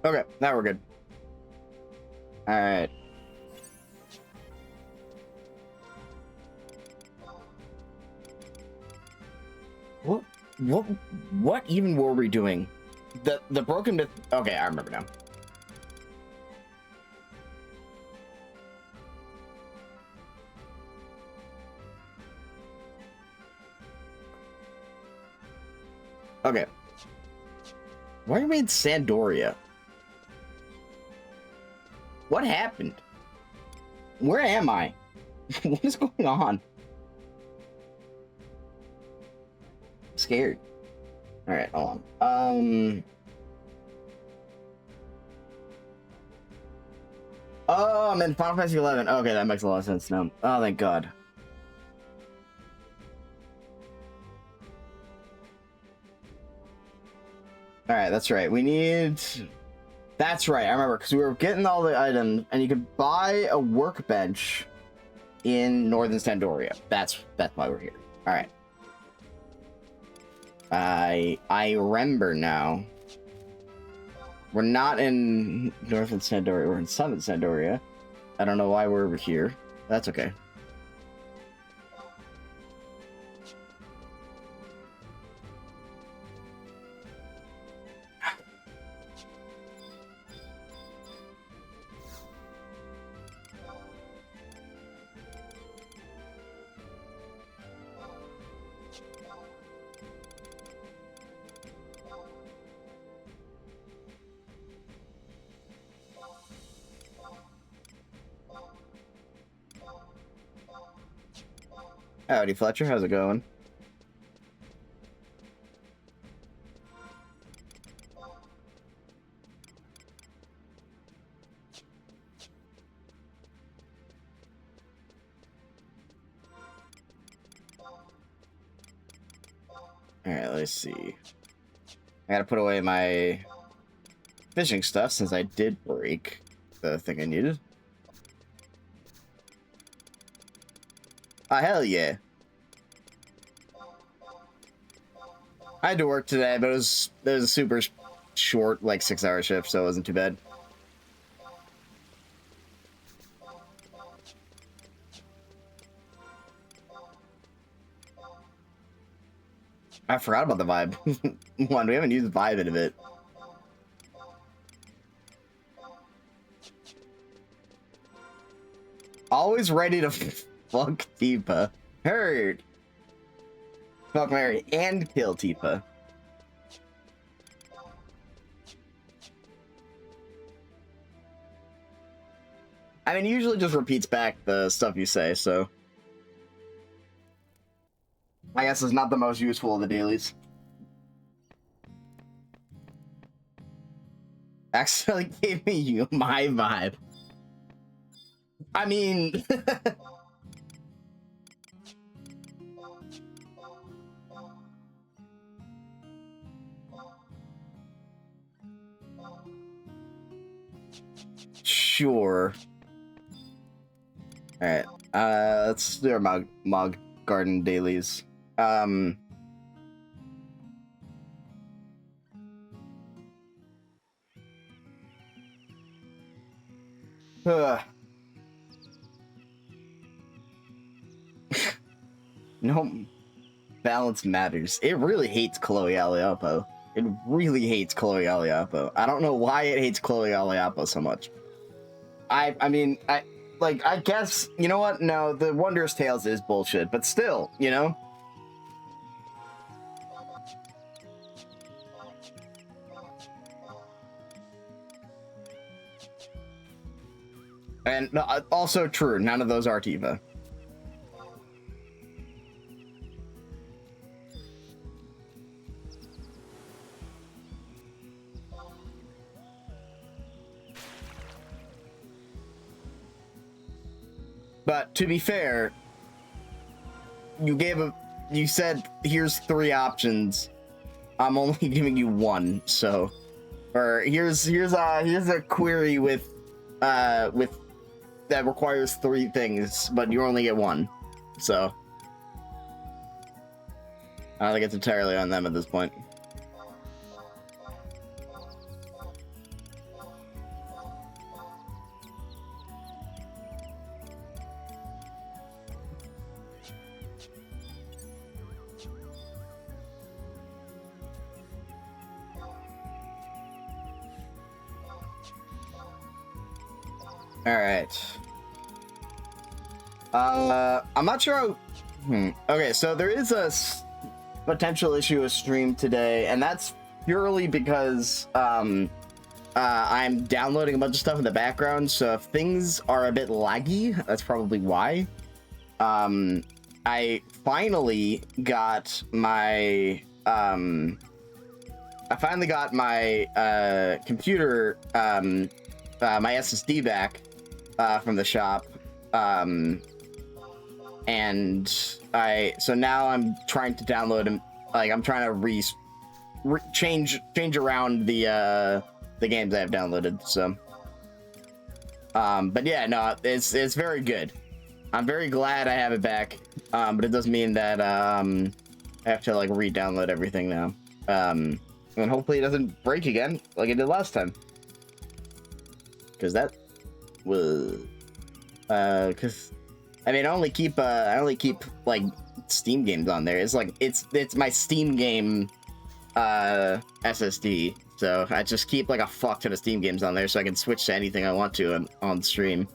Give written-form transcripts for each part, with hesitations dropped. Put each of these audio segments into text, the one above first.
Okay, now we're good. All right. What even were we doing? The broken myth. Okay, I remember now. Okay. Why are we in Sandoria? What happened? Where am I? What is going on? I'm scared. All right, hold on. Oh, I'm in Final Fantasy 11. Okay, that makes a lot of sense now. Oh, thank God. All right, that's right. We need. That's right. I remember because we were getting all the items, and you could buy a workbench in Northern Sandoria. That's why we're here. All right. I remember now. We're not in Northern Sandoria. We're in Southern Sandoria. I don't know why we're over here. That's okay. Howdy, Fletcher. How's it going? Alright, let's see. I gotta put away my fishing stuff since I did break the thing I needed. Oh, hell yeah. I had to work today, but it was a super short, like 6-hour shift, so it wasn't too bad. I forgot about the vibe. One, we haven't used vibe in a bit. Always ready to fuck Tifa. Heard. Fuck Mary and kill Tifa. I mean, usually just repeats back the stuff you say, so I guess it's not the most useful of the dailies. Accidentally gave me my vibe. I mean... Sure. Alright, let's do our Mog Garden dailies. No balance matters. It really hates Chloe Aliapo. It really hates Chloe Aliapo. I don't know why it hates Chloe Aliapo so much. I mean, I guess, you know what? No, the Wondrous Tales is bullshit, but still, you know? And also true, none of those are Tifa. But to be fair, you said here's 3 options. I'm only giving you 1, so, or here's a query with that requires 3 things, but you only get 1. So I don't think it's entirely on them at this point. All right. I'm not sure. Okay, so there is a potential issue with stream today, and that's purely because I'm downloading a bunch of stuff in the background. So if things are a bit laggy, that's probably why. I finally got my computer, my SSD back from the shop, and so now I'm trying to download them. Like I'm trying to change around the games I have downloaded. So, but yeah, no, it's very good. I'm very glad I have it back, but it does mean that I have to like re-download everything now, and hopefully it doesn't break again like it did last time. Because that was, because I mean I only keep like Steam games on there. It's like it's my Steam game SSD, so I just keep like a fuck ton of Steam games on there so I can switch to anything I want to on stream.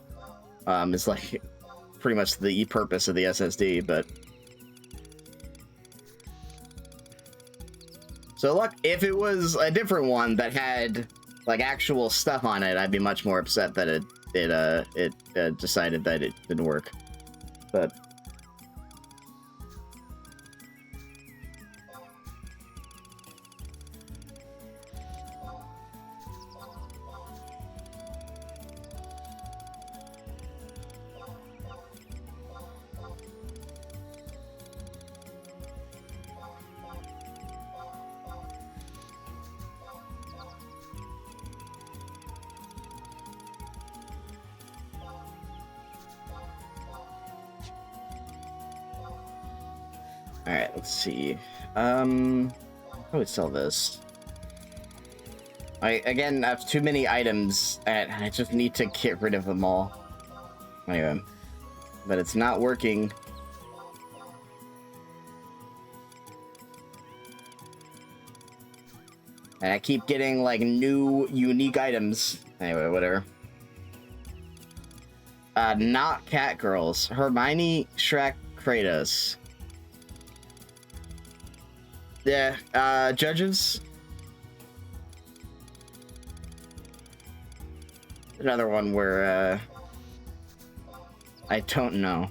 It's like pretty much the purpose of the SSD, but so look, if it was a different one that had like actual stuff on it, I'd be much more upset that it decided that it didn't work. But all right, let's see. How would sell this? I have too many items, and I just need to get rid of them all. Anyway, but it's not working. And I keep getting like new unique items. Anyway, whatever. Not cat girls. Hermione, Shrek, Kratos. Yeah, judges. Another one where, I don't know.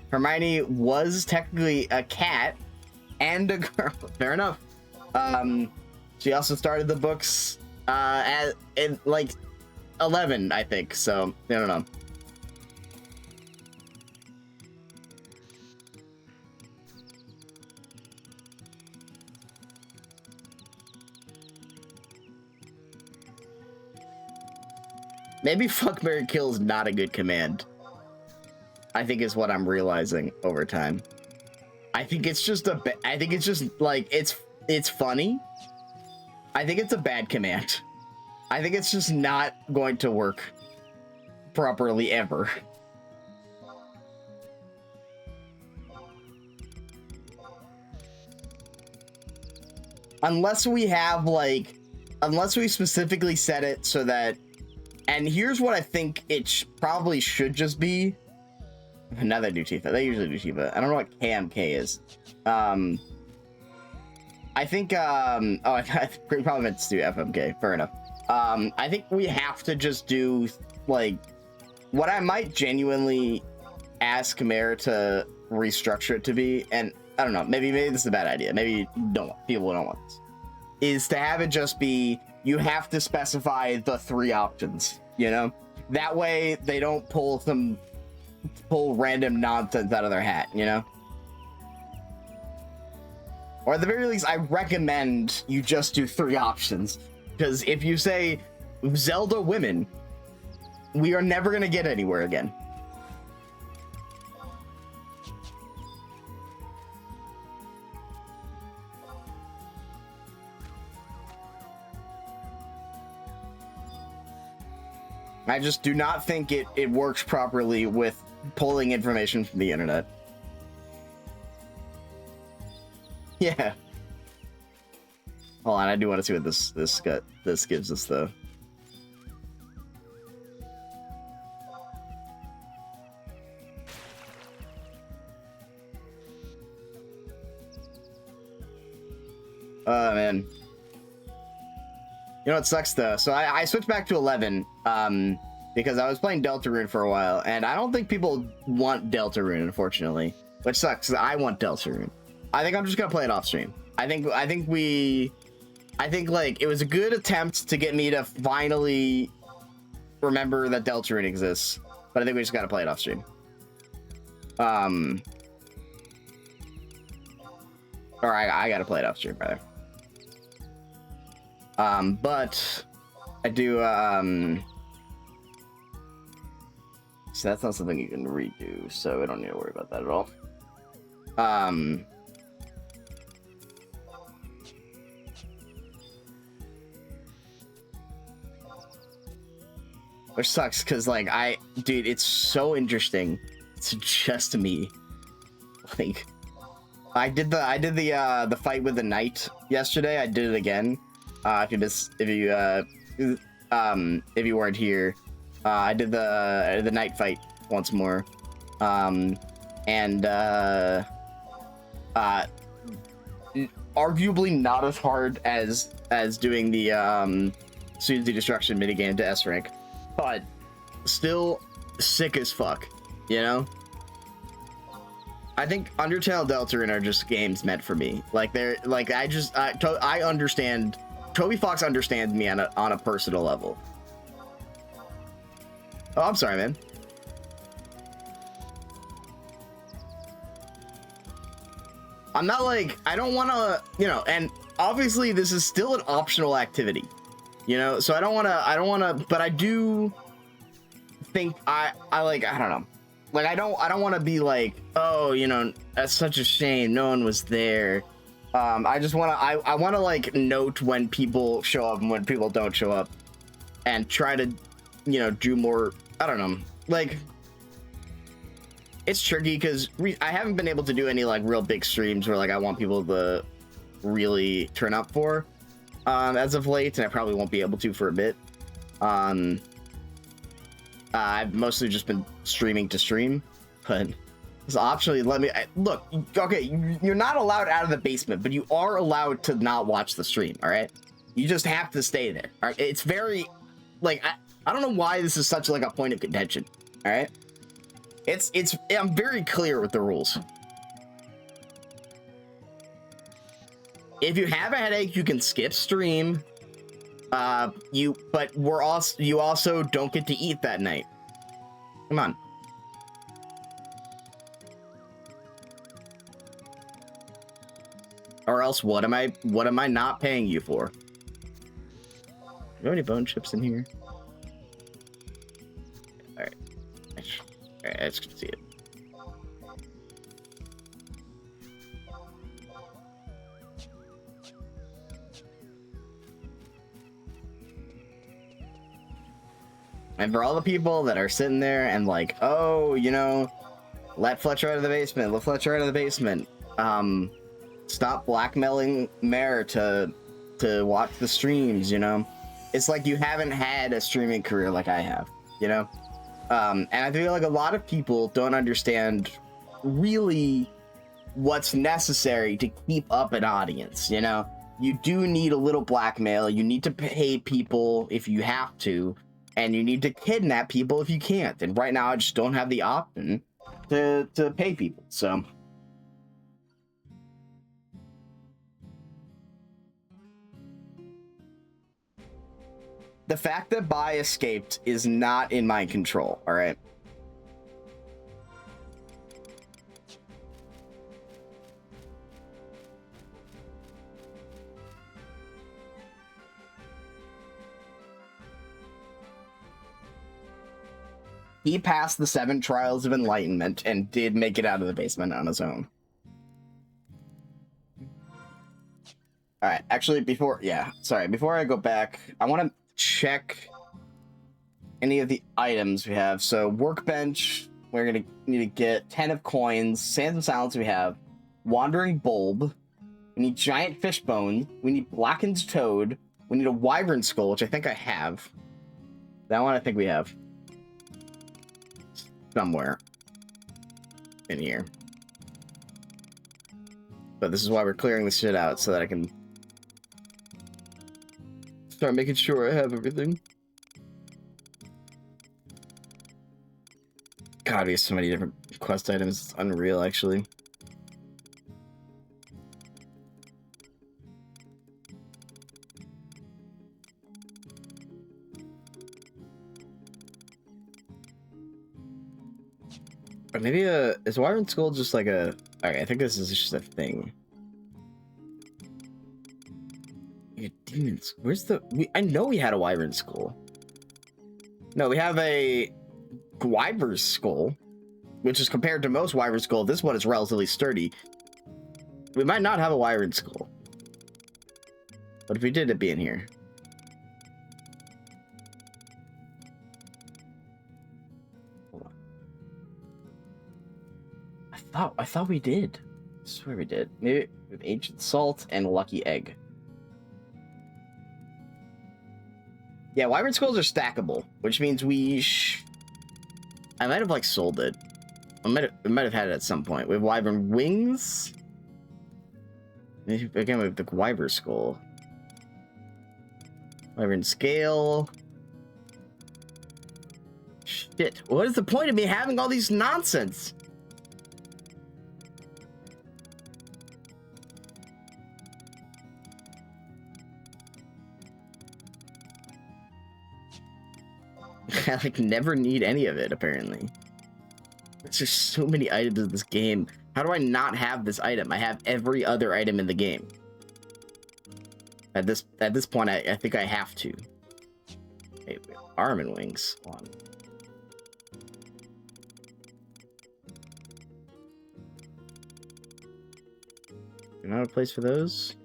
Hermione was technically a cat and a girl. Fair enough. She also started the books, at like 11, I think. So, I don't know. Maybe fuck, marry, kill is not a good command. I think is what I'm realizing over time. I think it's just I think it's just like it's funny. I think it's a bad command. I think it's just not going to work properly ever. Unless we have like, unless we specifically set it so that. And here's what I think it probably should just be. Now they do Tifa. They usually do Tifa. I don't know what KMK is. I think, oh, I probably meant to do FMK. Fair enough. I think we have to just do, like, what I might genuinely ask Mare to restructure it to be, and I don't know, maybe this is a bad idea. Maybe people don't want this. Is to have it just be, you have to specify the 3 options, you know? That way they don't pull random nonsense out of their hat, you know? Or at the very least, I recommend you just do 3 options. Because if you say Zelda women, we are never going to get anywhere again. I just do not think it works properly with pulling information from the internet. Yeah. Hold on, I do want to see what this gives us though. Oh, man. You know what sucks, though? So I switched back to 11, because I was playing Deltarune for a while, and I don't think people want Deltarune, unfortunately. Which sucks, 'cause I want Deltarune. I think I'm just gonna play it off stream. I think like it was a good attempt to get me to finally remember that Deltarune exists, but I think we just gotta play it off stream. Or I gotta play it off stream, rather. But I do so that's not something you can redo, so we don't need to worry about that at all. Which sucks, because like dude, it's so interesting to just me. Like I did the fight with the knight yesterday. I did it again. If you weren't here, I did the knight fight once more. Arguably not as hard as doing the Suzy Destruction minigame to S rank, but still sick as fuck, you know? I think Undertale and Deltarune are just games meant for me. Like they're like I understand. Toby Fox understands me on a personal level. Oh, I'm sorry, man. I'm not like, I don't want to, you know, and obviously this is still an optional activity, you know, so I don't want to, but I do think I don't know. Like, I don't want to be like, oh, you know, that's such a shame. No one was there. I just want to, I want to like note when people show up and when people don't show up and try to, you know, do more. I don't know. Like, it's tricky because I haven't been able to do any like real big streams where like I want people to really turn up for as of late, and I probably won't be able to for a bit. I've mostly just been streaming to stream, but so optionally let me look. Okay, you're not allowed out of the basement, but you are allowed to not watch the stream. All right, you just have to stay there. All right, it's very like I don't know why this is such like a point of contention. All right, I'm very clear with the rules. If you have a headache, you can skip stream. But you also don't get to eat that night. Come on. Or else what am I not paying you for? Do you have any bone chips in here? Alright. Alright, I just can see it. And for all the people that are sitting there and like, oh, you know, let Fletcher out of the basement, let Fletcher out of the basement. Stop blackmailing Mare to watch the streams, you know? It's like you haven't had a streaming career like I have, you know? And I feel like a lot of people don't understand really what's necessary to keep up an audience, you know? You do need a little blackmail, you need to pay people if you have to, and you need to kidnap people if you can't. And right now, I just don't have the option to pay people. So, the fact that Bai escaped is not in my control. All right. He passed the 7 trials of enlightenment and did make it out of the basement on his own. All right, actually, before I go back, I want to check any of the items we have. So workbench, we're gonna need to get 10 of coins. Sands of Silence we have. Wandering bulb. We need giant fish bone. We need blackened toad. We need a wyvern skull, which I think I have. That one I think we have. Somewhere in here. But this is why we're clearing this shit out, so that I can Start making sure I have everything. God, we have so many different quest items. It's unreal, actually. Or maybe is Wyvern Skull just like a... Okay, I think this is just a thing. Yeah, demons. Where's the... I know we had a Wyvern Skull. No, we have a Wyvern Skull, which is compared to most Wyvern Skull. This one is relatively sturdy. We might not have a Wyvern Skull. But if we did, it'd be in here. I thought we did. I swear we did. Maybe with Ancient Salt and Lucky Egg. Yeah, Wyvern Skulls are stackable, which means I might have like sold it. I might have had it at some point. We have Wyvern Wings. Again, we have the Wyvern Skull. Wyvern Scale. Shit. What is the point of me having all these nonsense? I like never need any of it, apparently. There's just so many items in this game. How do I not have this item? I have every other item in the game. At this point, I think I have to. Hey, arm and wings. Hold on. You not a place for those?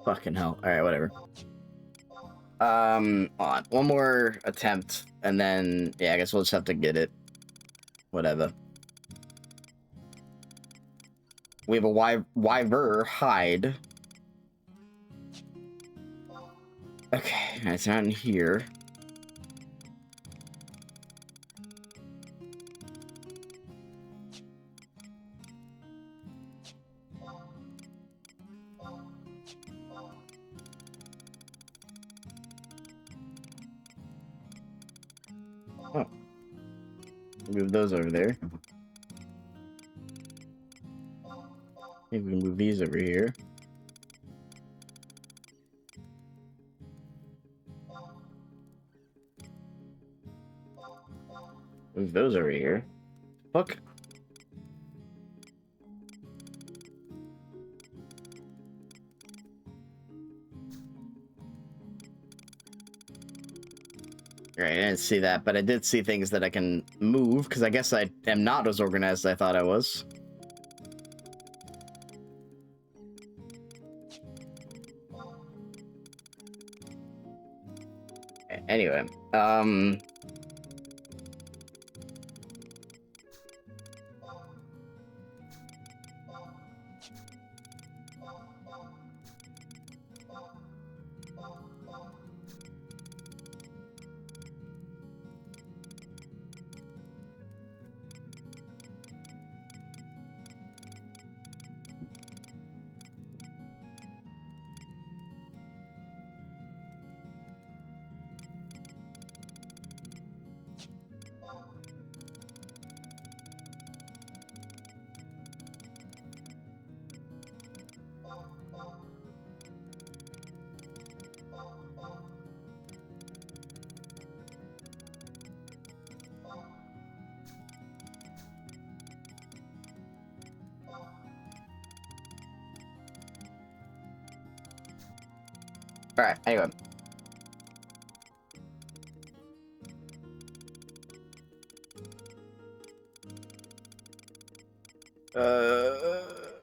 Fucking hell. Alright, whatever. On. One more attempt, and then, yeah, I guess we'll just have to get it. Whatever. We have a Wyver hide. Okay, it's not in here. Oh. Move those over there. Maybe we can move these over here. Move those over here. Fuck. Alright, I didn't see that, but I did see things that I can move, because I guess I am not as organized as I thought I was. Anyway, alright, anyway.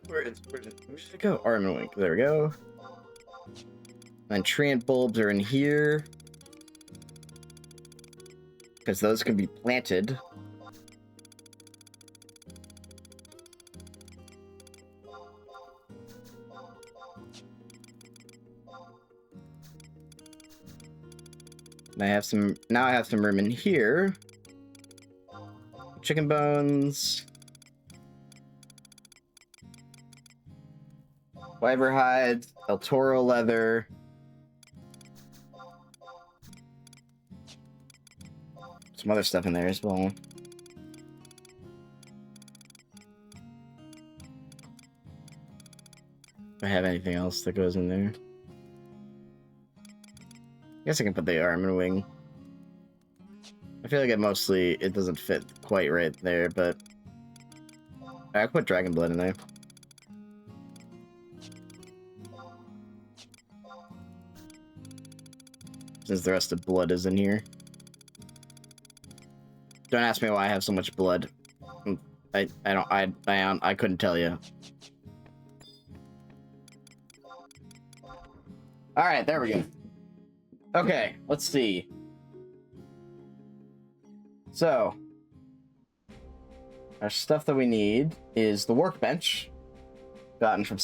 Where did it go? Armor Wing. There we go. And Treant bulbs are in here. Because those can be planted. I have some, now I have some room in here. Chicken bones. Wyver hides, El Toro leather. Some other stuff in there as well. If I have anything else that goes in there. I guess I can put the arm and wing. I feel like it doesn't fit quite right there, but I could put dragon blood in there. Since the rest of blood is in here. Don't ask me why I have so much blood. I couldn't tell you. All right, there we go. Okay, let's see. So, our stuff that we need is the workbench, gotten from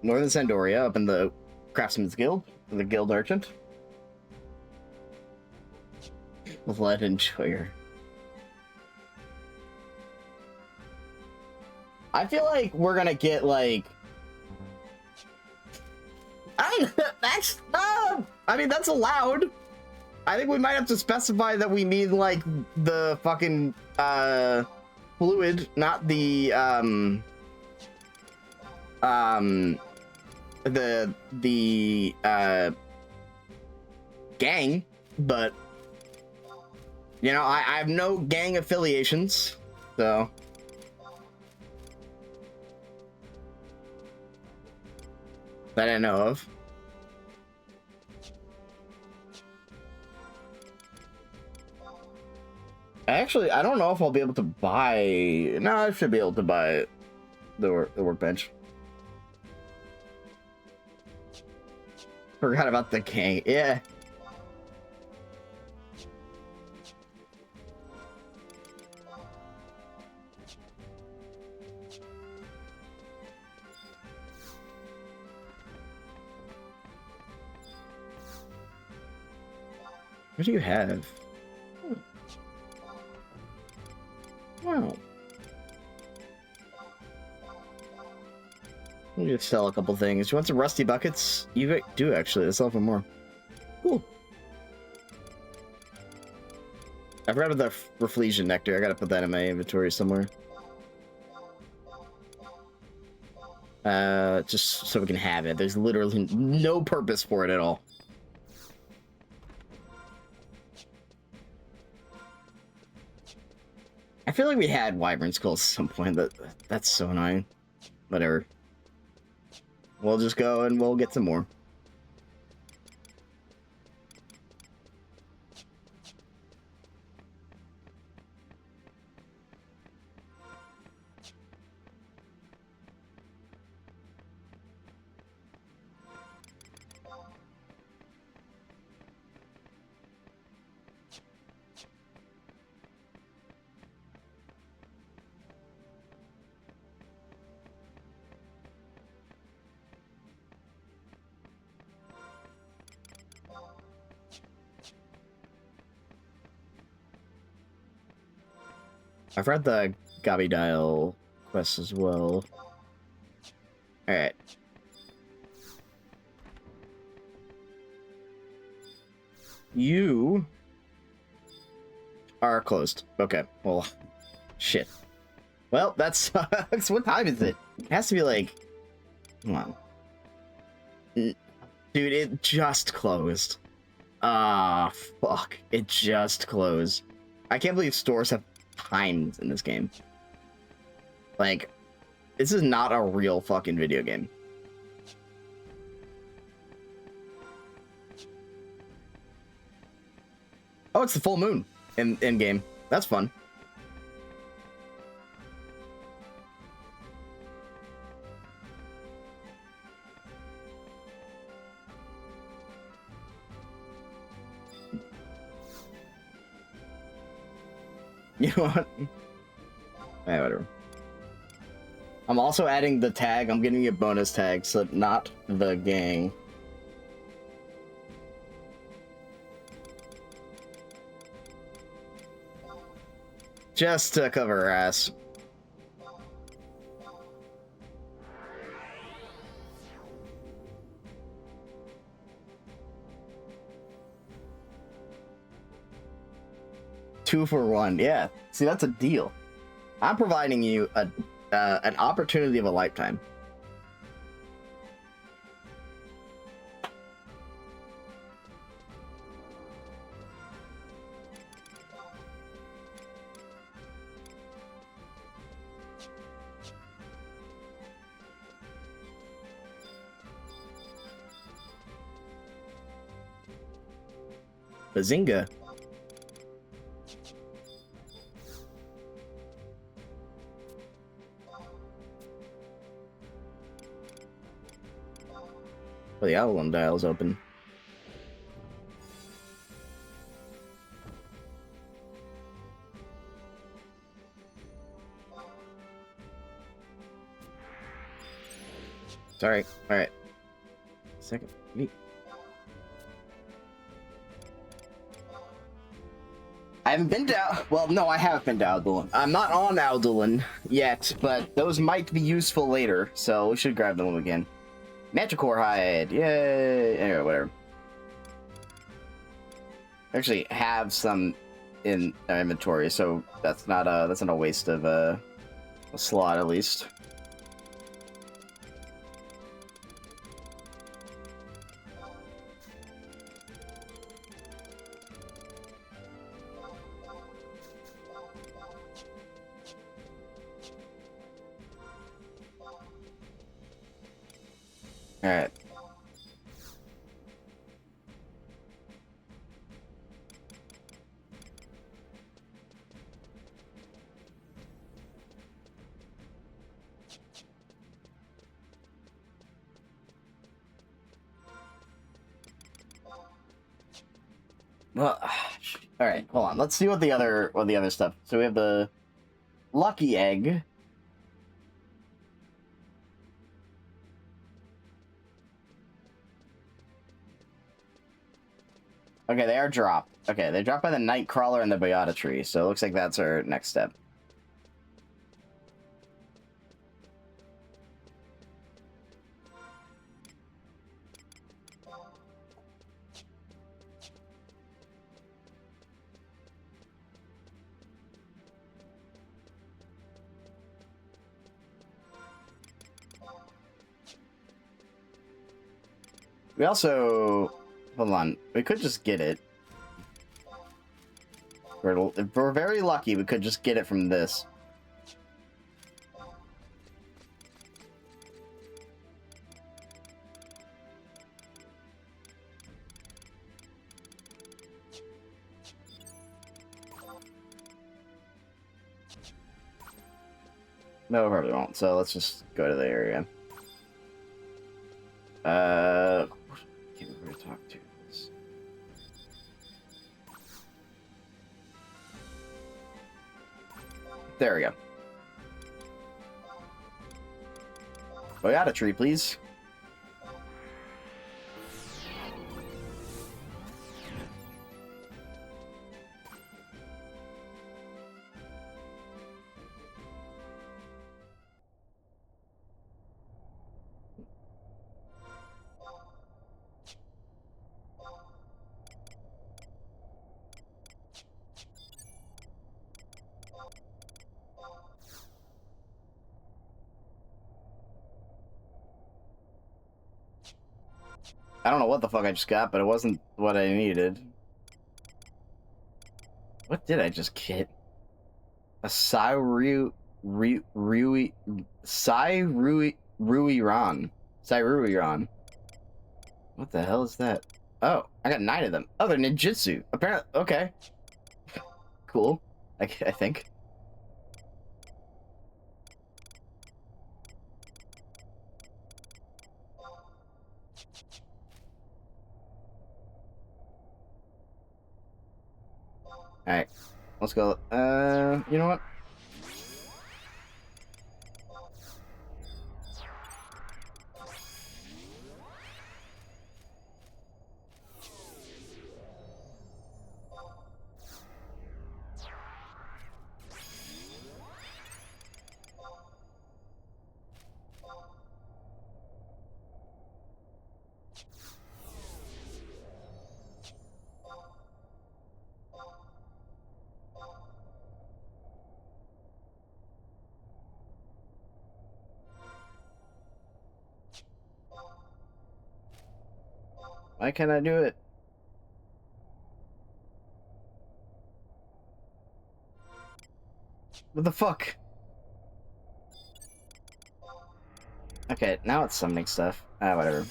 Northern Sandoria, up in the Craftsman's Guild, the Guild Merchant. Lead Enjoyer. I feel like we're gonna get like. That's I mean, that's allowed. I think we might have to specify that we mean like the fucking fluid, not the gang, but you know, I have no gang affiliations, so that I know of. Actually, I don't know if I'll be able to buy. No, I should be able to buy the workbench. Forgot about the gang. Yeah. What do you have? Wow. Let me just sell a couple things. You want some rusty buckets? You do actually. Let's sell for more. Cool. I forgot about the Reflesion Nectar. I gotta put that in my inventory somewhere. Just so we can have it. There's literally no purpose for it at all. I feel like we had Wyvern Skulls at some point. That's so annoying. Whatever. We'll just go and we'll get some more. I've read the Gabi Dial quest as well. Alright. You are closed. Okay, well, shit. Well, that sucks. What time is it? It has to be like... Come on. Dude, it just closed. Ah, fuck. It just closed. I can't believe stores have times in this game. Like, this is not a real fucking video game. Oh, it's the full moon in game. That's fun. You know what? Yeah, whatever. I'm also adding the tag. I'm getting a bonus tag, so not the gang. Just to cover her ass. Two for one. Yeah. See, that's a deal. I'm providing you an opportunity of a lifetime. Bazinga. Well, the Avalon dial is open. Sorry. All right. Second. Me. I haven't been to. Well, no, I have been to Alduin. I'm not on Alduin yet, but those might be useful later, so we should grab them again. Manticore hide. Yay. Anyway, whatever. I actually have some in our inventory, so that's not a waste of a slot at least. All right. Well, all right. Hold on. Let's see what the other stuff. So we have the lucky egg. Okay, they are dropped. Okay, they're dropped by the Nightcrawler and the Bayada tree, so it looks like that's our next step. We also... Hold on. We could just get it. If we're very lucky, we could just get it from this. No, we probably won't. So let's just go to the area. Can't remember who to talk to. There we go. Bayada tree, please. I don't know what the fuck I just got, but it wasn't what I needed. What did I just get? A Ruiran. What the hell is that? Oh, I got 9 of them. Oh, they're ninjutsu. Apparently, okay. Cool. I think. Alright. Let's go. You know what? Why can't I do it? What the fuck? Okay, now it's summoning stuff. Ah, whatever.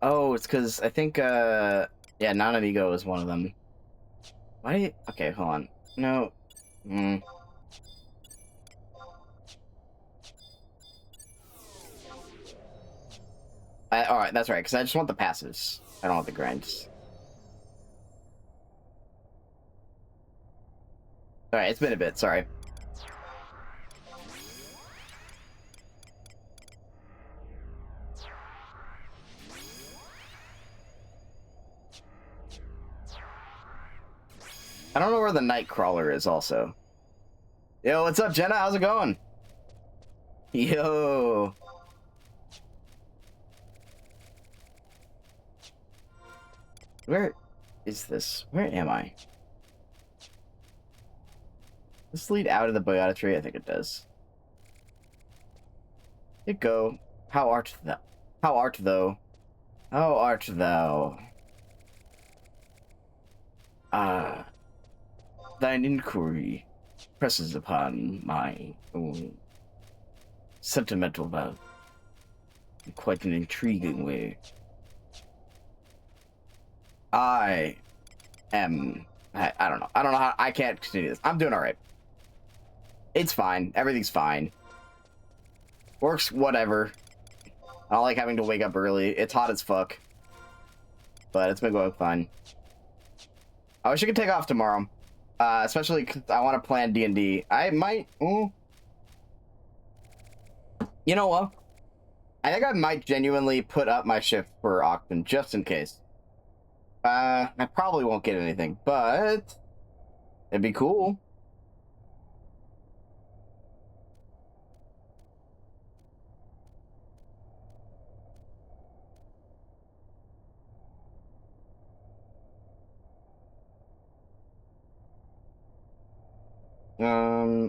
Oh, it's because I think, yeah, non-amigo is one of them. Why? Okay, hold on. No. Alright, that's right, because I just want the passives. I don't want the grinds. Alright, it's been a bit, sorry. I don't know where the Nightcrawler is, also. Yo, what's up, Jenna? How's it going? Yo. Where is this? Where am I? Does this lead out of the Boyata tree? I think it does. It go. How art thou? How art thou? How art thou? Ah. Thine inquiry presses upon my own sentimental value in quite an intriguing way. I don't know. I don't know how. I can't continue this. I'm doing all right. It's fine. Everything's fine. Works, whatever. I don't like having to wake up early. It's hot as fuck. But it's been going fine. I wish I could take off tomorrow. Especially because I want to plan D&D. I might... You know what? I think I might genuinely put up my shift for Octon, just in case. I probably won't get anything, but... it'd be cool.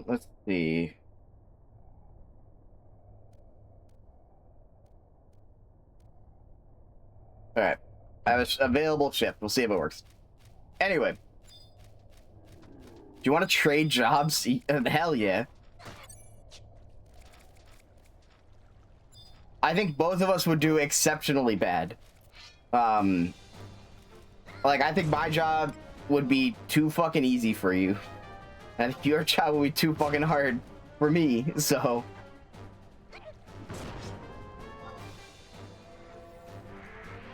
Let's see. Alright. I have an available shift. We'll see if it works. Anyway. Do you want to trade jobs? Hell yeah. I think both of us would do exceptionally bad. Like, I think my job would be too fucking easy for you. And your job would be too fucking hard for me, so...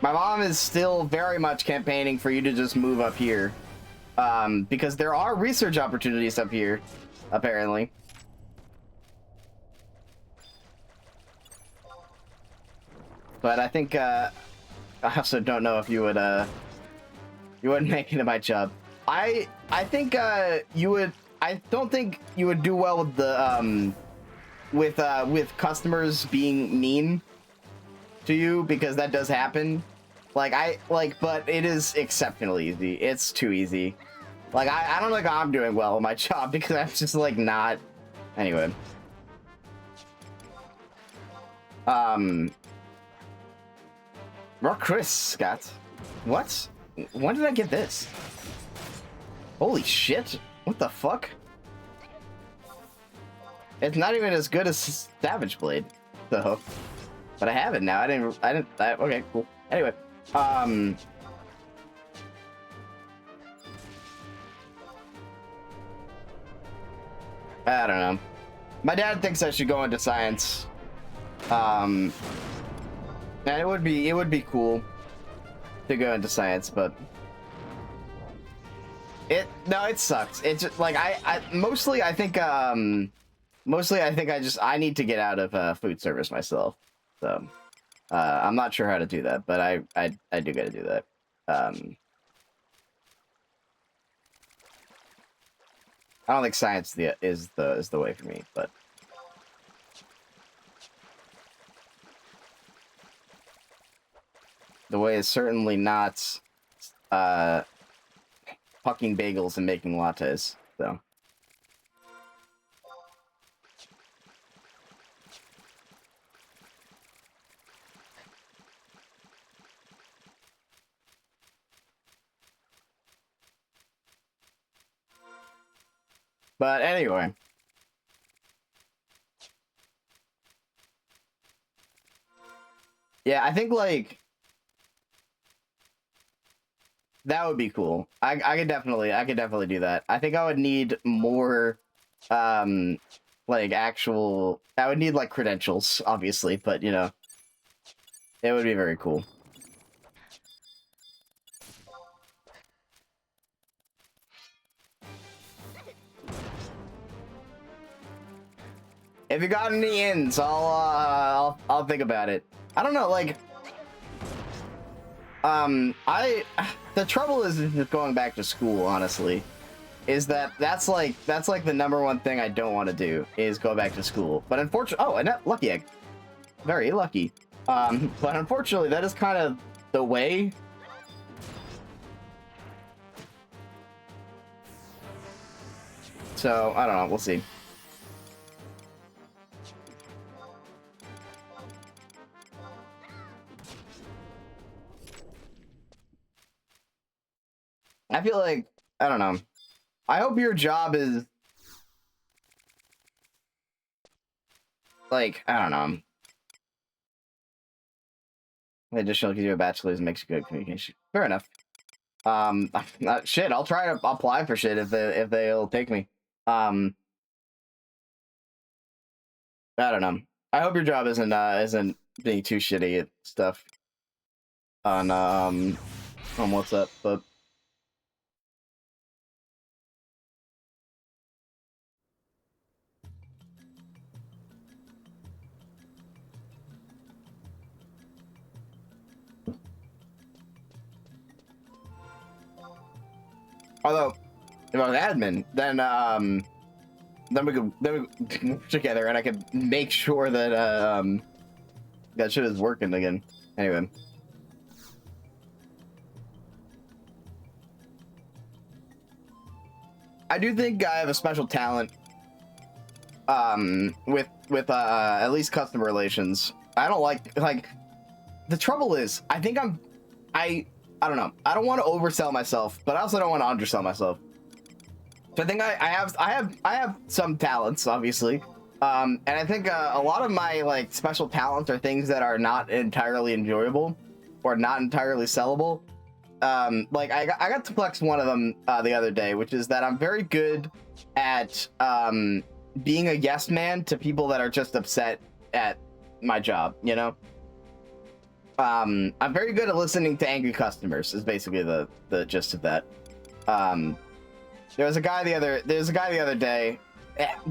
My mom is still very much campaigning for you to just move up here. Because there are research opportunities up here, apparently. But I think, I also don't know if you would, you wouldn't make it in my job. I think, you would... I don't think you would do well with the, with customers being mean to you, because that does happen. But it is exceptionally easy. It's too easy. Like, I don't think I'm doing well in my job, because I'm just, like, not... Anyway. Chris, Scott. What? When did I get this? Holy shit. What the fuck? It's not even as good as Savage Blade, so... But I have it now. Okay, cool. Anyway, I don't know. My dad thinks I should go into science. And it would be cool to go into science, but it sucks. It's just, like, mostly I think I need to get out of food service myself. So I'm not sure how to do that, but I do gotta do that. I don't think science is the way for me, but the way is certainly not fucking bagels and making lattes. So But anyway. Yeah, I think like that would be cool. I could definitely do that. I think I would need more like actual I would need like credentials, obviously, but you know, it would be very cool. If you got any ins, I'll think about it. I don't know, like the trouble is just going back to school, honestly. Is that's like the #1 thing I don't want to do is go back to school. But unfortunately, oh, a lucky egg. Very lucky. But unfortunately that is kind of the way. So, I don't know, we'll see. I feel like, I don't know. I hope your job is like, I don't know. Additional because you have a bachelor's and makes you good at communication. Fair enough. Shit, I'll try to apply for shit if they'll take me. I don't know. I hope your job isn't being too shitty at stuff on what's up, but although if I was admin, then we could work together and I could make sure that that shit is working again. Anyway. I do think I have a special talent with at least customer relations. I don't like the trouble is I think I don't know. I don't want to oversell myself, but I also don't want to undersell myself. So I think I have some talents, obviously. And I think a lot of my like special talents are things that are not entirely enjoyable or not entirely sellable. Like I got to flex one of them the other day, which is that I'm very good at being a yes man to people that are just upset at my job, you know? I'm very good at listening to angry customers is basically the gist of that. There's a guy the other day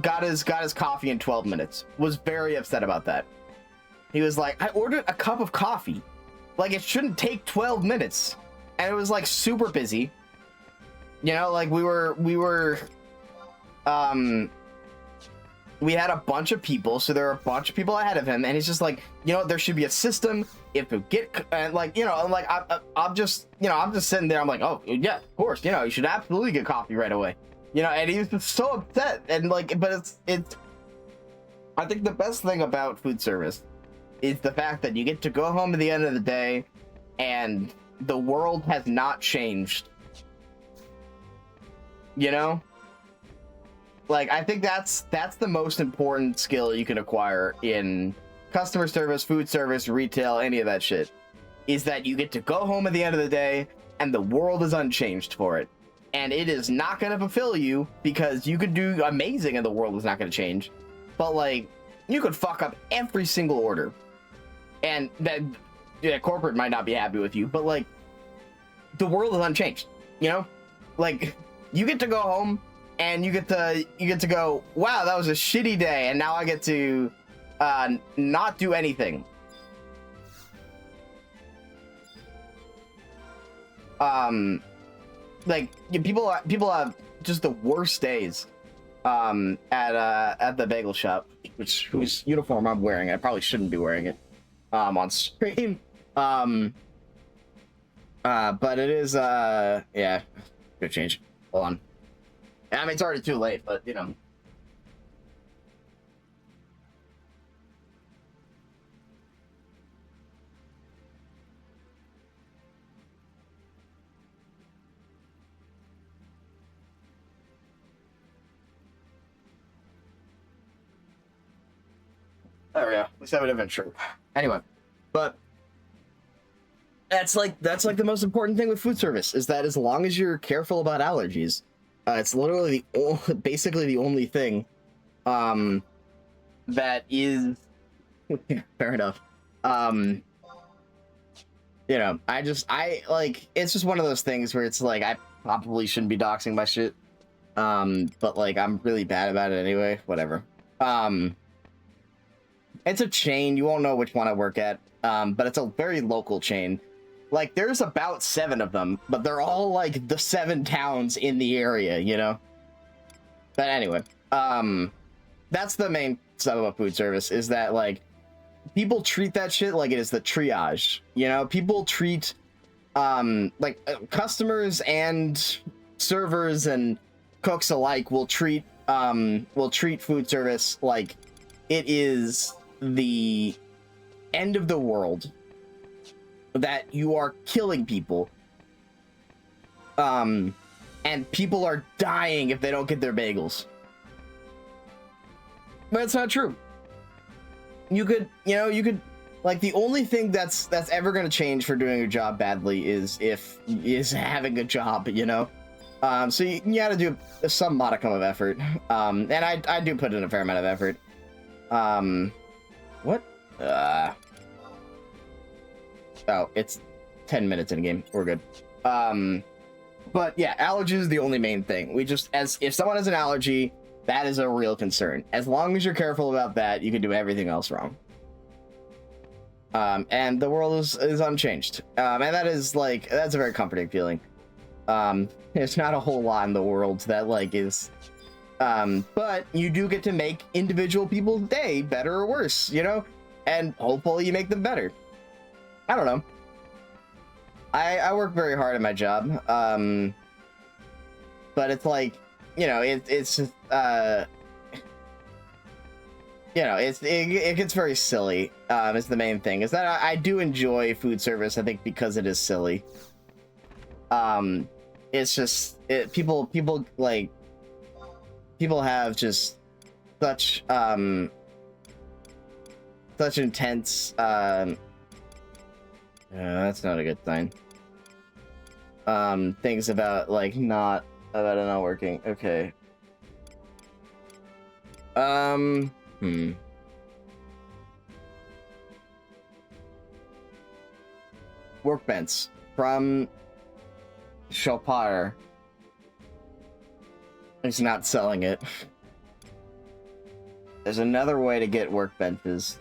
got his coffee in 12 minutes. Was very upset about that. He was like, I ordered a cup of coffee. Like it shouldn't take 12 minutes. And it was like super busy. You know, like we had a bunch of people, so there were a bunch of people ahead of him, and he's just like, you know, there should be a system. If you get, and like, you know, I'm like, I'm just sitting there. I'm like, oh yeah, of course, you know, you should absolutely get coffee right away, you know. And he was just so upset, and like, but it's. I think the best thing about food service is the fact that you get to go home at the end of the day, and the world has not changed. You know. Like, I think that's the most important skill you can acquire in customer service, food service, retail, any of that shit, is that you get to go home at the end of the day and the world is unchanged for it. And it is not going to fulfill you because you could do amazing and the world is not going to change. But, like, you could fuck up every single order. And that, yeah, corporate might not be happy with you, but, like, the world is unchanged, you know? Like, you get to go home and you get to go, wow, that was a shitty day, and now I get to not do anything. Like people have just the worst days at the bagel shop, whose uniform I'm wearing. I probably shouldn't be wearing it on stream. But it is yeah, good change. Hold on. I mean, it's already too late, but, you know. There we go. Let's have an adventure. Anyway, but that's like the most important thing with food service is that as long as you're careful about allergies, it's literally basically the only thing that is fair enough. You know, I like, it's just one of those things where it's like I probably shouldn't be doxing my shit, but like I'm really bad about it anyway. Whatever. It's a chain. You won't know which one I work at, but it's a very local chain. Like, there's about 7 of them, but they're all, like, the 7 towns in the area, you know? But anyway, that's the main stuff about food service, is that, like, people treat that shit like it is the triage, you know? People treat, customers and servers and cooks alike will treat food service like it is the end of the world, that you are killing people, and people are dying if they don't get their bagels. But it's not true. You could like, the only thing that's ever going to change for doing your job badly is having a job, you know? So you gotta do some modicum of effort, and I do put in a fair amount of effort. What? Oh, it's 10 minutes in a game. We're good. But yeah, allergy is the only main thing. If someone has an allergy, that is a real concern. As long as you're careful about that, you can do everything else wrong. And the world is unchanged. And that's a very comforting feeling. There's not a whole lot in the world that like is, but you do get to make individual people's day better or worse, you know? And hopefully you make them better. I don't know. I work very hard at my job, but it's like, you know, it gets very silly. Is the main thing, is that I do enjoy food service, I think, because it is silly. It's just people have just such intense that's not a good sign. Things about like it not working. Okay. Workbench from Chopard. He's not selling it. There's another way to get workbenches.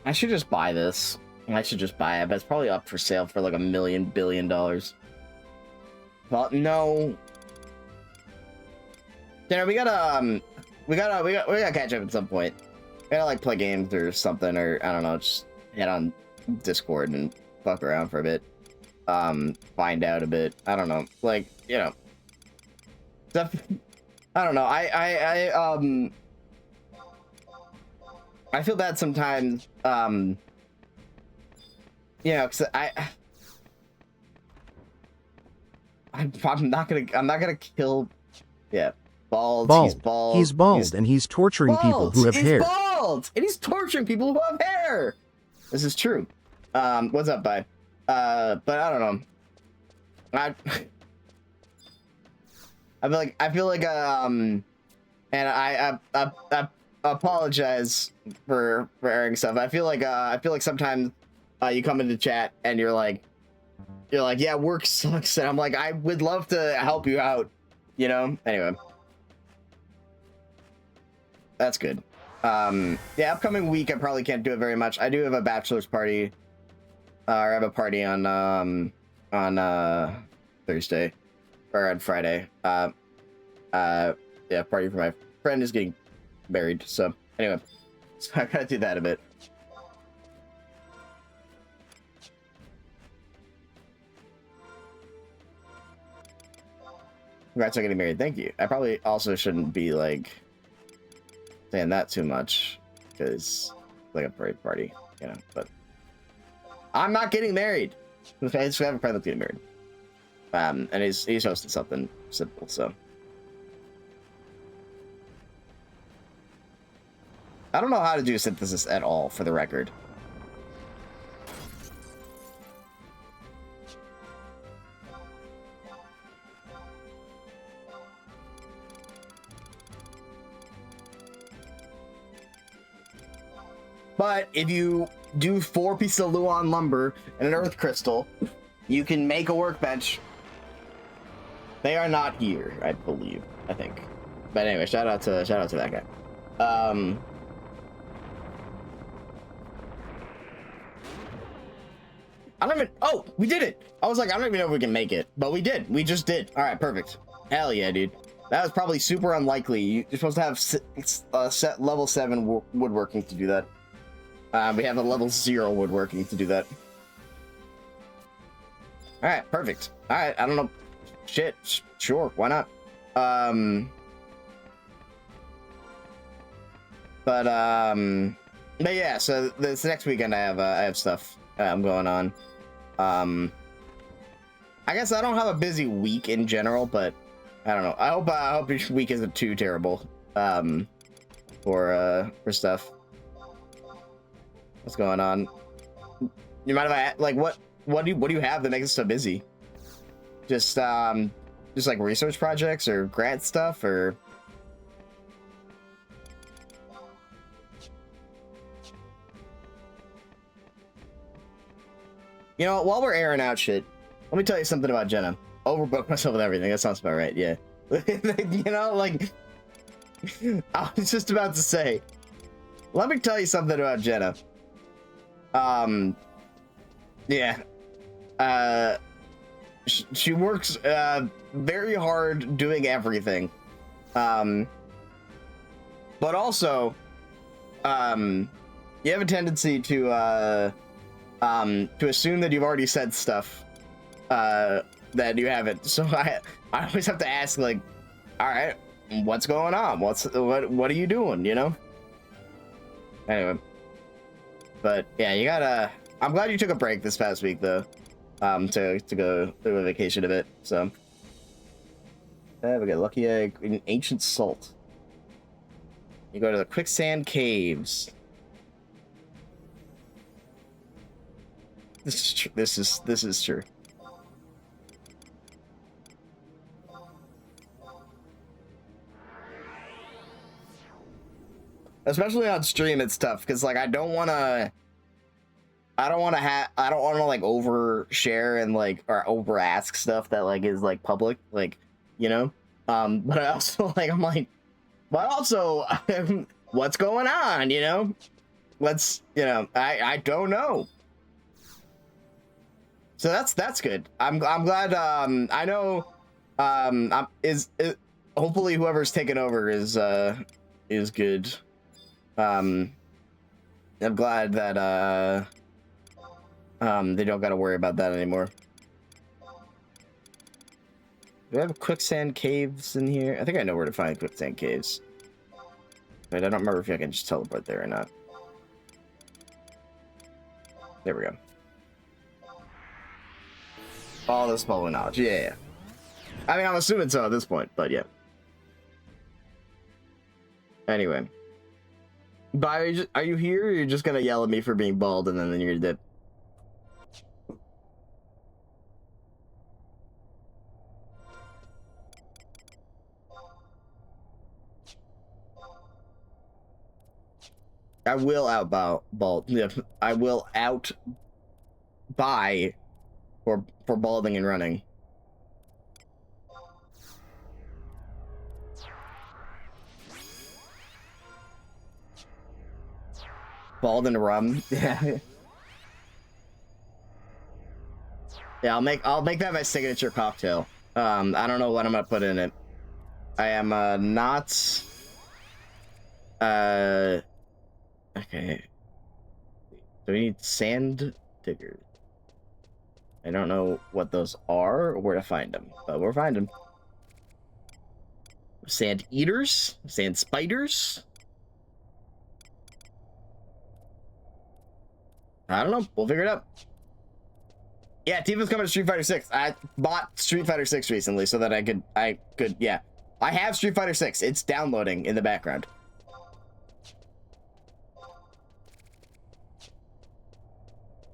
I should just buy this. I should just buy it, but it's probably up for sale for like $1 billion. Well, no. You know, we gotta catch up at some point. We gotta like play games or something, or I don't know, just head on Discord and fuck around for a bit. Find out a bit. I don't know, like, you know, stuff. I don't know. I feel bad sometimes, you know, because I'm not gonna kill. Yeah, bald. He's bald. He's bald, and he's torturing people who have hair. He's bald, and he's torturing people who have hair. This is true. What's up, bud? But I don't know. I feel like and I apologize for airing stuff. I feel like sometimes you come into chat and you're like, yeah, work sucks, and I'm like, I would love to help you out, you know? Anyway, that's good. Yeah, upcoming week I probably can't do it very much. I do have a bachelor's party, or I have a party on Thursday or on Friday. Yeah, party for my friend is getting married, so anyway, so I gotta do that a bit. Congrats on getting married. Thank you. I probably also shouldn't be like saying that too much, because it's like a parade party, you know, but I'm not getting married. I just have a friend that's getting married. And he's hosting something simple, so. I don't know how to do synthesis at all, for the record. But if you do 4 pieces of Luon lumber and an earth crystal, you can make a workbench. They are not here, I believe. I think. But anyway, shout out to that guy. I don't even. Oh, we did it! I was like, I don't even know if we can make it, but we did. We just did. All right, perfect. Hell yeah, dude. That was probably super unlikely. You're supposed to have set level 7 woodworking to do that. We have a level 0 woodworking to do that. All right, perfect. All right, I don't know. Shit, sure, why not? But yeah. So this next weekend, I have stuff going on. I guess I don't have a busy week in general, but I don't know. I hope each week isn't too terrible. For stuff. What's going on? You mind if I like what do you have that makes it so busy? Just like research projects or grant stuff or. You know, while we're airing out shit, let me tell you something about Jenna. Overbooked myself with everything. That sounds about right. Yeah. You know, like I was just about to say. Let me tell you something about Jenna. Yeah. She works very hard doing everything. But also, you have a tendency to assume that you've already said stuff that you haven't. So I always have to ask, like, all right, what's going on? What are you doing? You know. Anyway, but yeah, you gotta. I'm glad you took a break this past week, though, to go through a vacation a bit. So, we got lucky egg, an ancient salt. You go to the quicksand caves. This is true. This is true. Especially on stream, it's tough because like I don't want to like overshare and like or over ask stuff that like is like public, like, you know. But I also like I'm like, but also what's going on, you know? Let's, you know, I don't know. So that's good. I'm glad. I know. Hopefully whoever's taken over is good. I'm glad that they don't got to worry about that anymore. Do we have quicksand caves in here? I think I know where to find quicksand caves, but I don't remember if I can just teleport there or not. There we go. All this public knowledge, yeah. I mean, I'm assuming so at this point, but yeah. Anyway. But are you here, or you're just gonna yell at me for being bald and then you're gonna dip? I will bald. Yeah, I will buy for balding and running. Bald and rum. Yeah. Yeah, I'll make that my signature cocktail. I don't know what I'm gonna put in it. I am not okay. Do we need sand diggers? I don't know what those are or where to find them, but we'll find them. Sand eaters? Sand spiders? I don't know. We'll figure it out. Yeah, Tifa's coming to Street Fighter 6. I bought Street Fighter 6 recently so that I could, yeah. I have Street Fighter 6. It's downloading in the background.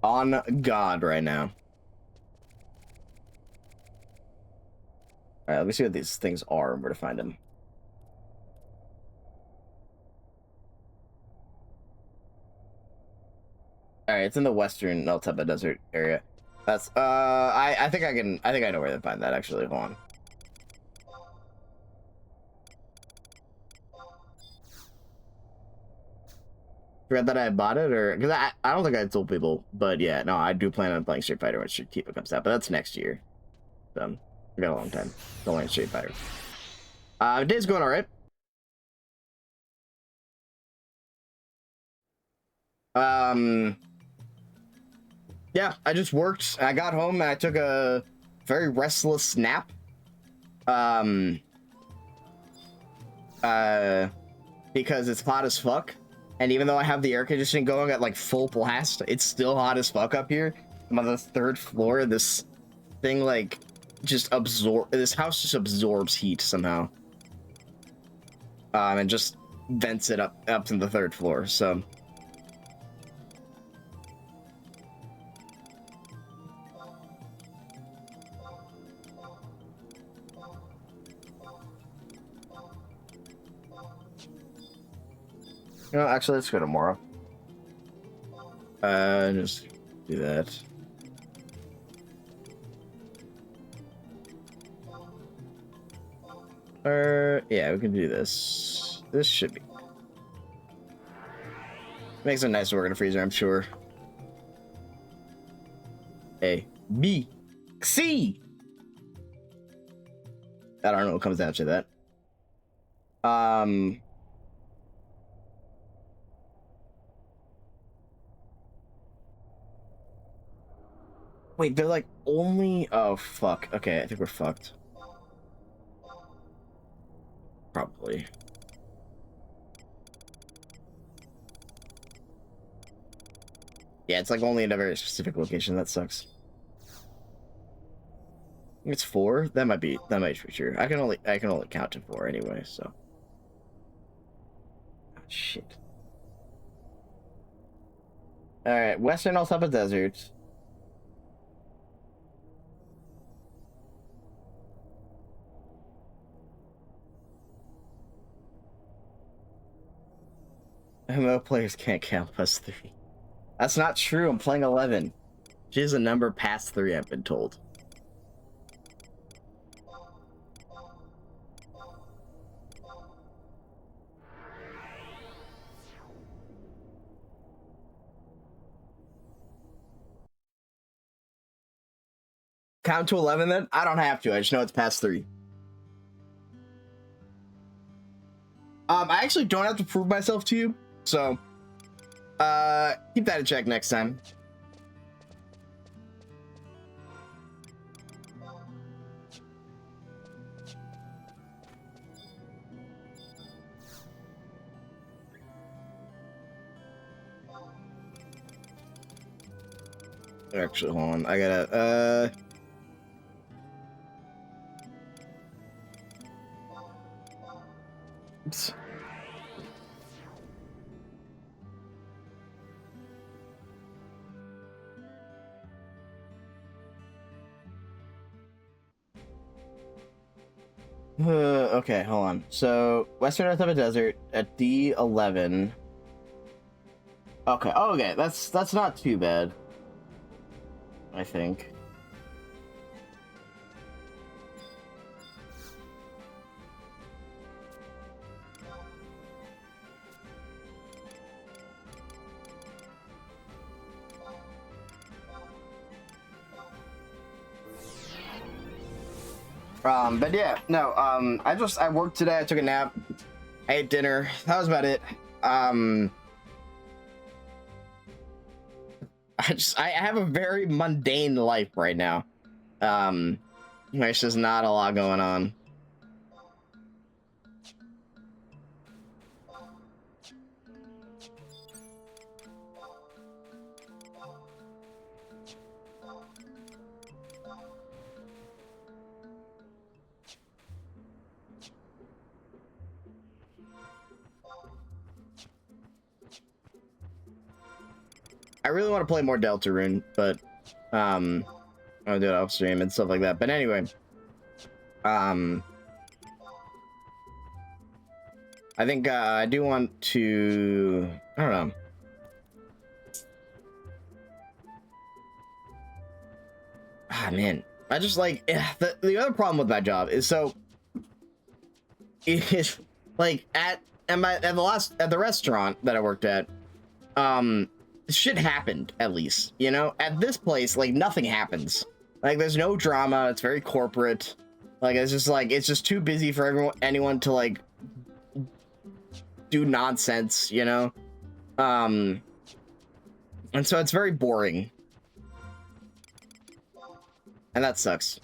On God right now. All right, let me see what these things are and where to find them. All right, it's in the western El Teba Desert area. That's I think I know where to find that actually. Hold on. Forgot that I bought it, or because I don't think I told people, but yeah, no, I do plan on playing Street Fighter when Street Tifa comes out, but that's next year. So we got a long time going Street Fighter. Day's going all right. Yeah, I just worked. I got home and I took a very restless nap. Because it's hot as fuck. And even though I have the air conditioning going at like full blast, it's still hot as fuck up here. I'm on the 3rd floor. This thing like just this house just absorbs heat somehow. And just vents it up to the 3rd floor. So no, actually, let's go tomorrow. Just do that. Yeah, we can do this. This should be. Makes a nice working freezer, I'm sure. A, B, C. I don't know what comes after that. Wait, they're like only. Oh fuck. Okay, I think we're fucked. Probably. Yeah, it's like only in a very specific location. That sucks. It's 4. That might be true. I can only count to 4 anyway. So. Oh, shit. All right, Western El Teba Desert. MMO players can't count +3. That's not true. I'm playing 11. She's a number past 3. I've been told. Count to 11 then? I don't have to. I just know it's past 3. I actually don't have to prove myself to you, so keep that in check next time. Actually, hold on. I gotta oops. Okay, hold on. So, Western El Teba Desert at D11. Okay, okay, that's not too bad. I think. But yeah, no, I worked today, I took a nap, I ate dinner, that was about it. I have a very mundane life right now. There's just not a lot going on. I really want to play more Deltarune, but I'll do it off stream and stuff like that. But anyway, I think I do want to. I don't know. Ah, man, I just like the other problem with my job is so is like at the restaurant that I worked at, shit happened, at least, you know. At this place, like, nothing happens. Like, there's no drama. It's very corporate. Like, it's just too busy for anyone to like do nonsense, you know. And so it's very boring, and that sucks.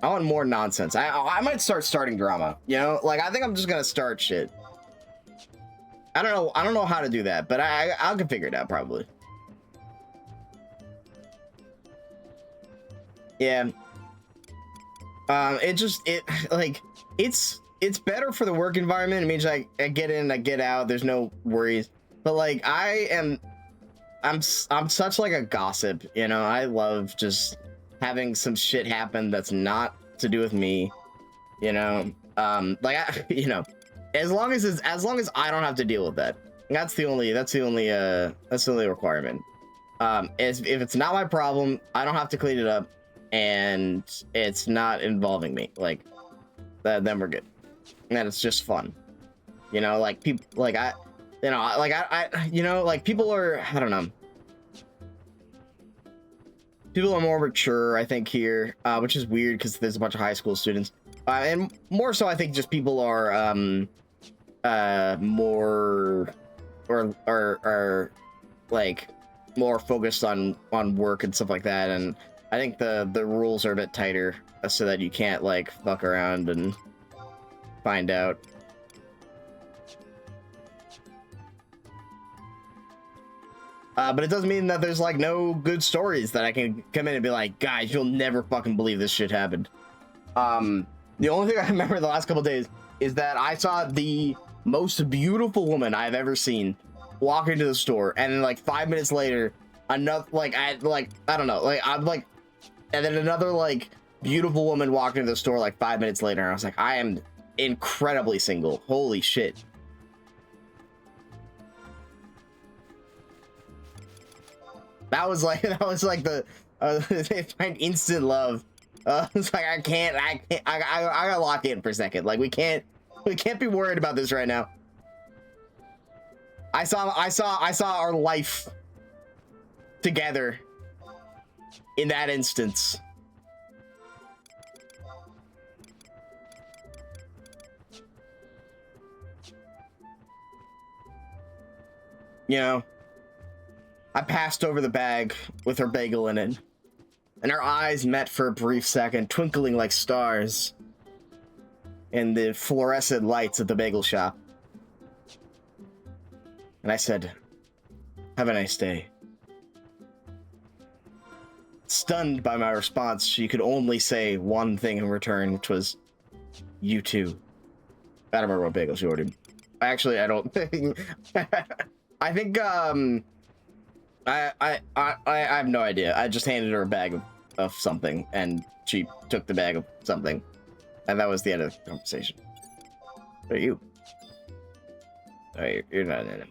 I want more nonsense. I might starting drama, you know. Like, I think I'm just gonna start shit. I don't know how to do that, but I can figure it out probably. Yeah. It's better for the work environment. It means I get in, I get out. There's no worries. But like I'm such like a gossip, you know. I love just having some shit happen that's not to do with me, you know. You know. As long as I don't have to deal with that. That's the only requirement. If it's not my problem, I don't have to clean it up, and it's not involving me. Like that, then we're good. And it's just fun. You know, like people like you know, like people are, I don't know. People are more mature, I think, here, which is weird because there's a bunch of high school students. And more so, I think just people are more or like more focused on work and stuff like that, and I think the rules are a bit tighter so that you can't like fuck around and find out. But it doesn't mean that there's like no good stories that I can come in and be like, guys, you'll never fucking believe this shit happened. The only thing I remember the last couple of days is that I saw the most beautiful woman I've ever seen walk into the store, and then like 5 minutes later, another I don't know, like I'm like, and then another like beautiful woman walked into the store like 5 minutes later, and I was like, I am incredibly single. Holy shit. That was like the they find instant love. It's like I gotta lock in for a second. Like we can't be worried about this right now. I saw our life together in that instance. You know, I passed over the bag with her bagel in it, and our eyes met for a brief second, twinkling like stars in the fluorescent lights of the bagel shop. And I said, "Have a nice day." Stunned by my response, she could only say one thing in return, which was, "You too." I don't remember what bagel she ordered. Actually, I don't think. I think I have no idea. I just handed her a bag of something, and she took the bag of something, and that was the end of the conversation. Who are you? Oh, you're not in it.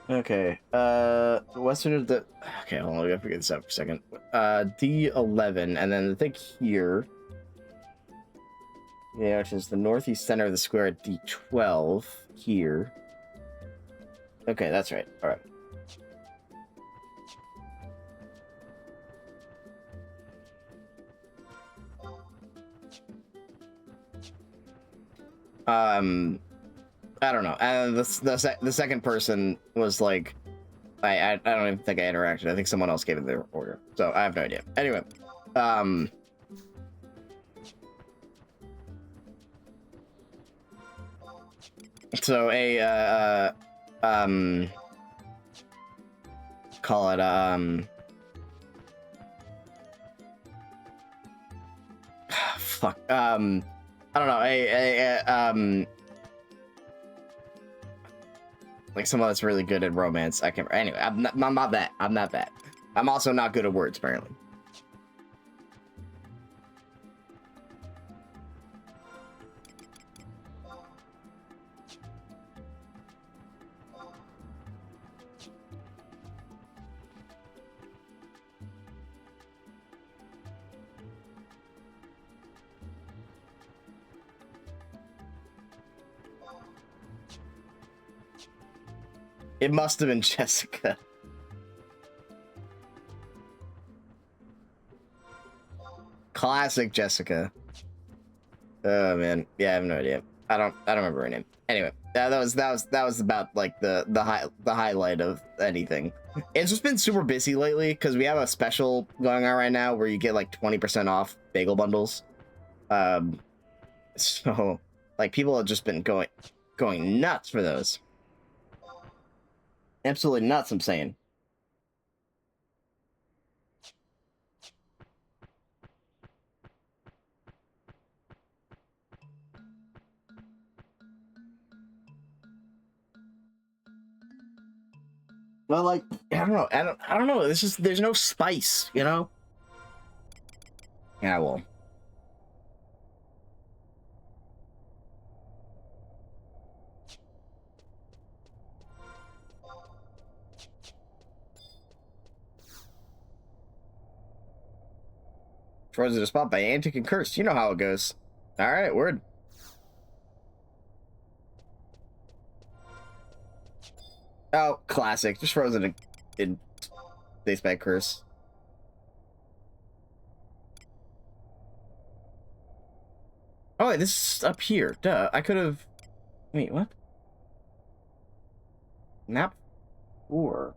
Okay, Western of the... Okay, hold on, we gotta figure this out for a second. D11, and then I think here... Yeah, which is the northeast center of the square at D12, here. Okay, that's right, alright. I don't know. And the second person was like, I don't even think I interacted. I think someone else gave it their order, so I have no idea. Anyway, So call it fuck I don't know like someone that's really good at romance. I can't. Anyway, I'm not that. I'm not that. I'm also not good at words, apparently. It must have been Jessica. Classic Jessica. Oh man, yeah, I have no idea. I don't remember her name. Anyway, that was about like the highlight of anything. It's just been super busy lately because we have a special going on right now where you get like 20% off bagel bundles. So like people have just been going nuts for those. Absolutely nuts, I'm saying. Well, like, I don't know. I don't know. There's no spice, you know? Yeah, well. Frozen to spot by Antic and Cursed. You know how it goes. Alright, word. Oh, classic. Just Frozen in Space by Curse. Oh, wait, this is up here. Duh. I could have... Wait, what? Map 4.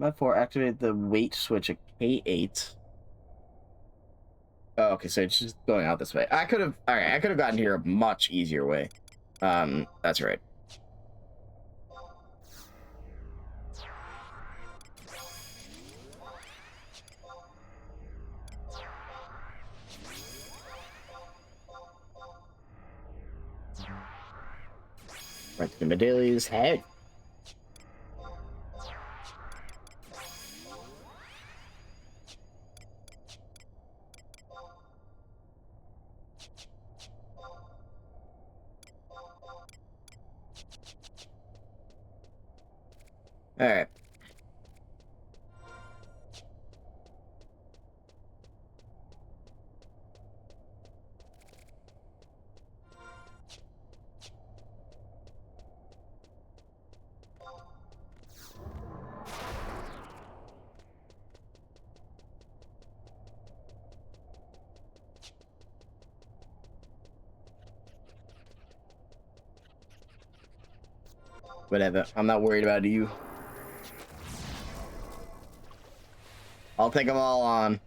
Map 4, activate the wait switch at K8. Oh, okay, so it's just going out this way. I could have... Alright, I could have gotten here a much easier way. That's right. Right to the Medalia's head. Alright. Whatever. I'm not worried about you. I'll take them all on.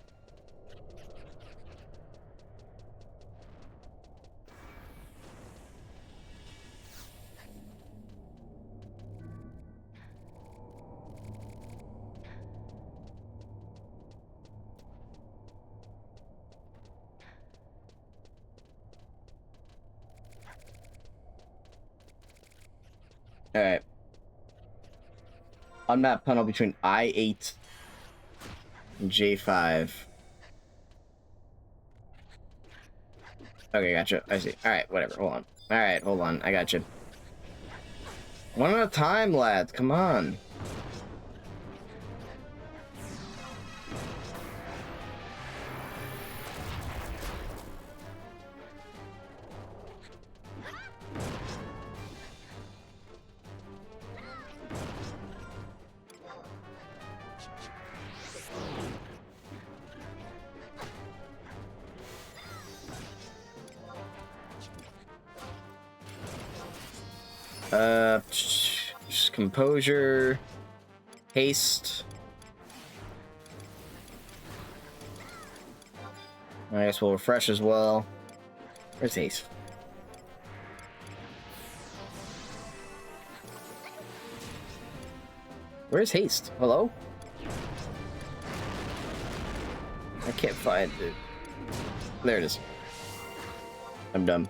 Alright. Unmapped tunnel between I-8 and J5. Okay, gotcha. I see. Alright, whatever. Hold on. Alright, hold on. I gotcha. One at a time, lads. Come on. Just composure, haste. I guess we'll refresh as well. Where's haste? Where's haste? Hello? I can't find it. There it is. I'm dumb.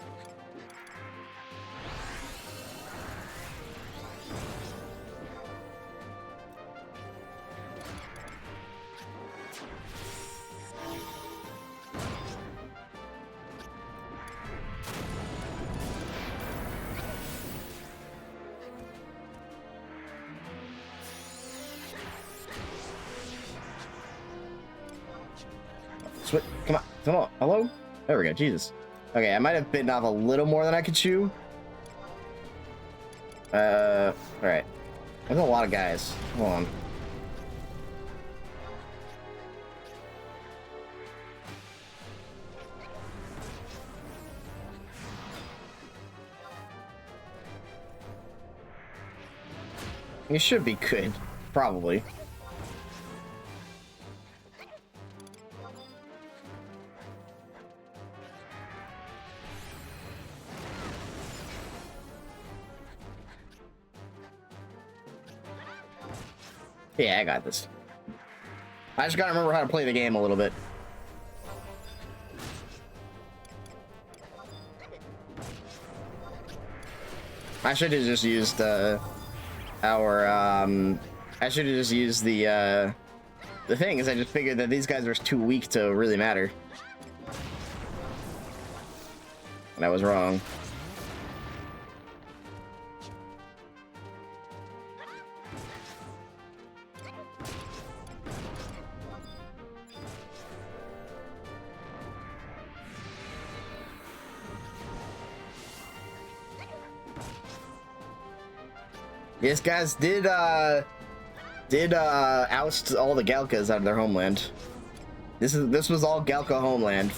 Come on, come on. Hello? There we go. Jesus. Okay, I might have bitten off a little more than I could chew. Alright. There's a lot of guys. Hold on. You should be good. Probably. Yeah, I got this. I just gotta remember how to play the game a little bit. I should have just used I should have just used the thing is I just figured that these guys are too weak to really matter. And I was wrong. Yes, guys, did oust all the Galkas out of their homeland. This was all Galka homeland.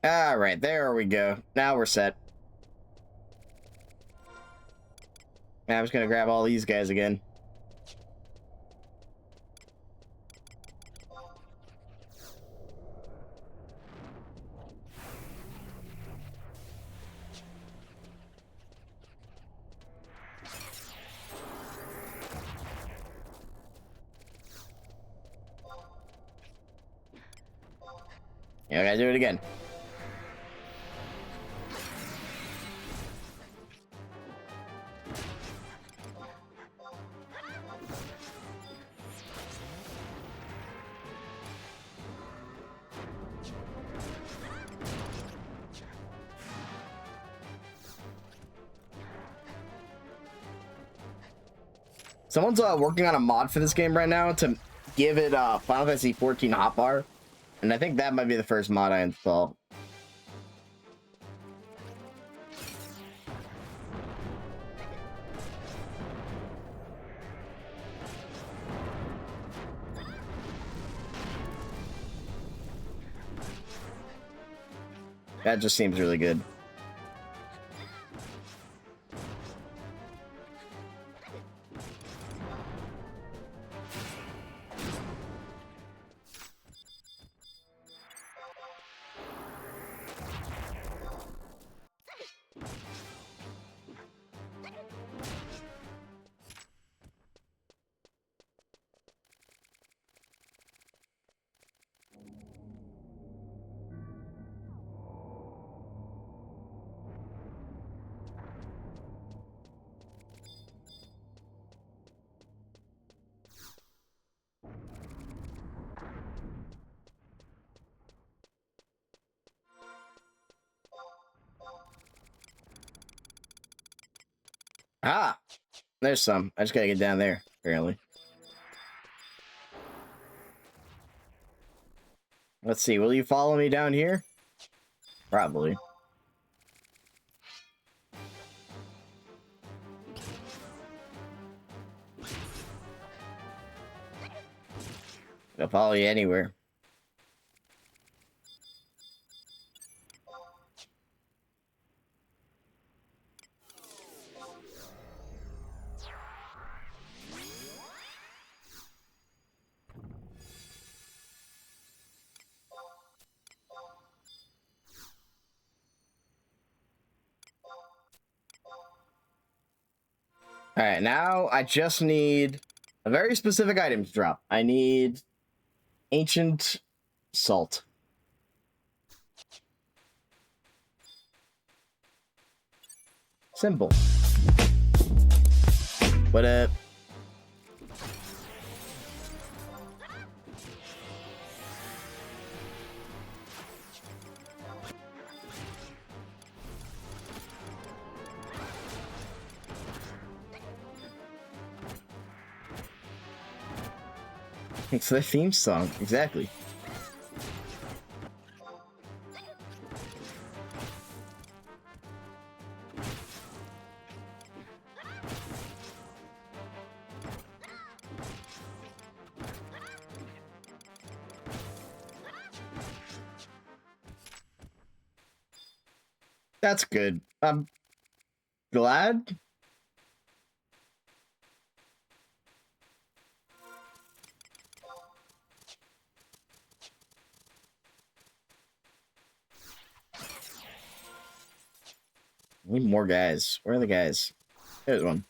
All right, there we go. Now we're set. Now I'm just gonna grab all these guys again. Yeah, I gotta do it again. Someone's working on a mod for this game right now to give it Final Fantasy 14 hotbar, and I think that might be the first mod I install. That just seems really good. Ah, there's some. I just gotta get down there, apparently. Let's see, will you follow me down here? Probably. I'll follow you anywhere. Alright, now I just need a very specific item to drop. I need ancient salt. Simple. What up? It's the theme song, exactly. That's good. I'm glad. We need more guys. Where are the guys? There's one.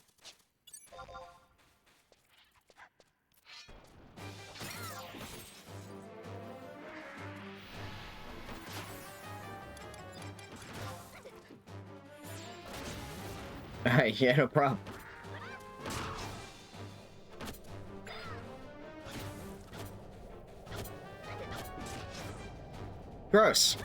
Alright, yeah, no problem. Gross.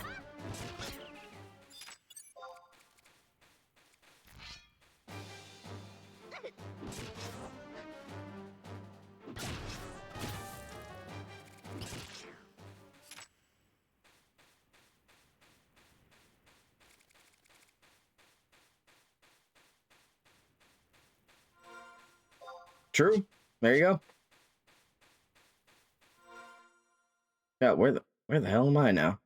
True. There you go. Yeah, where the hell am I now?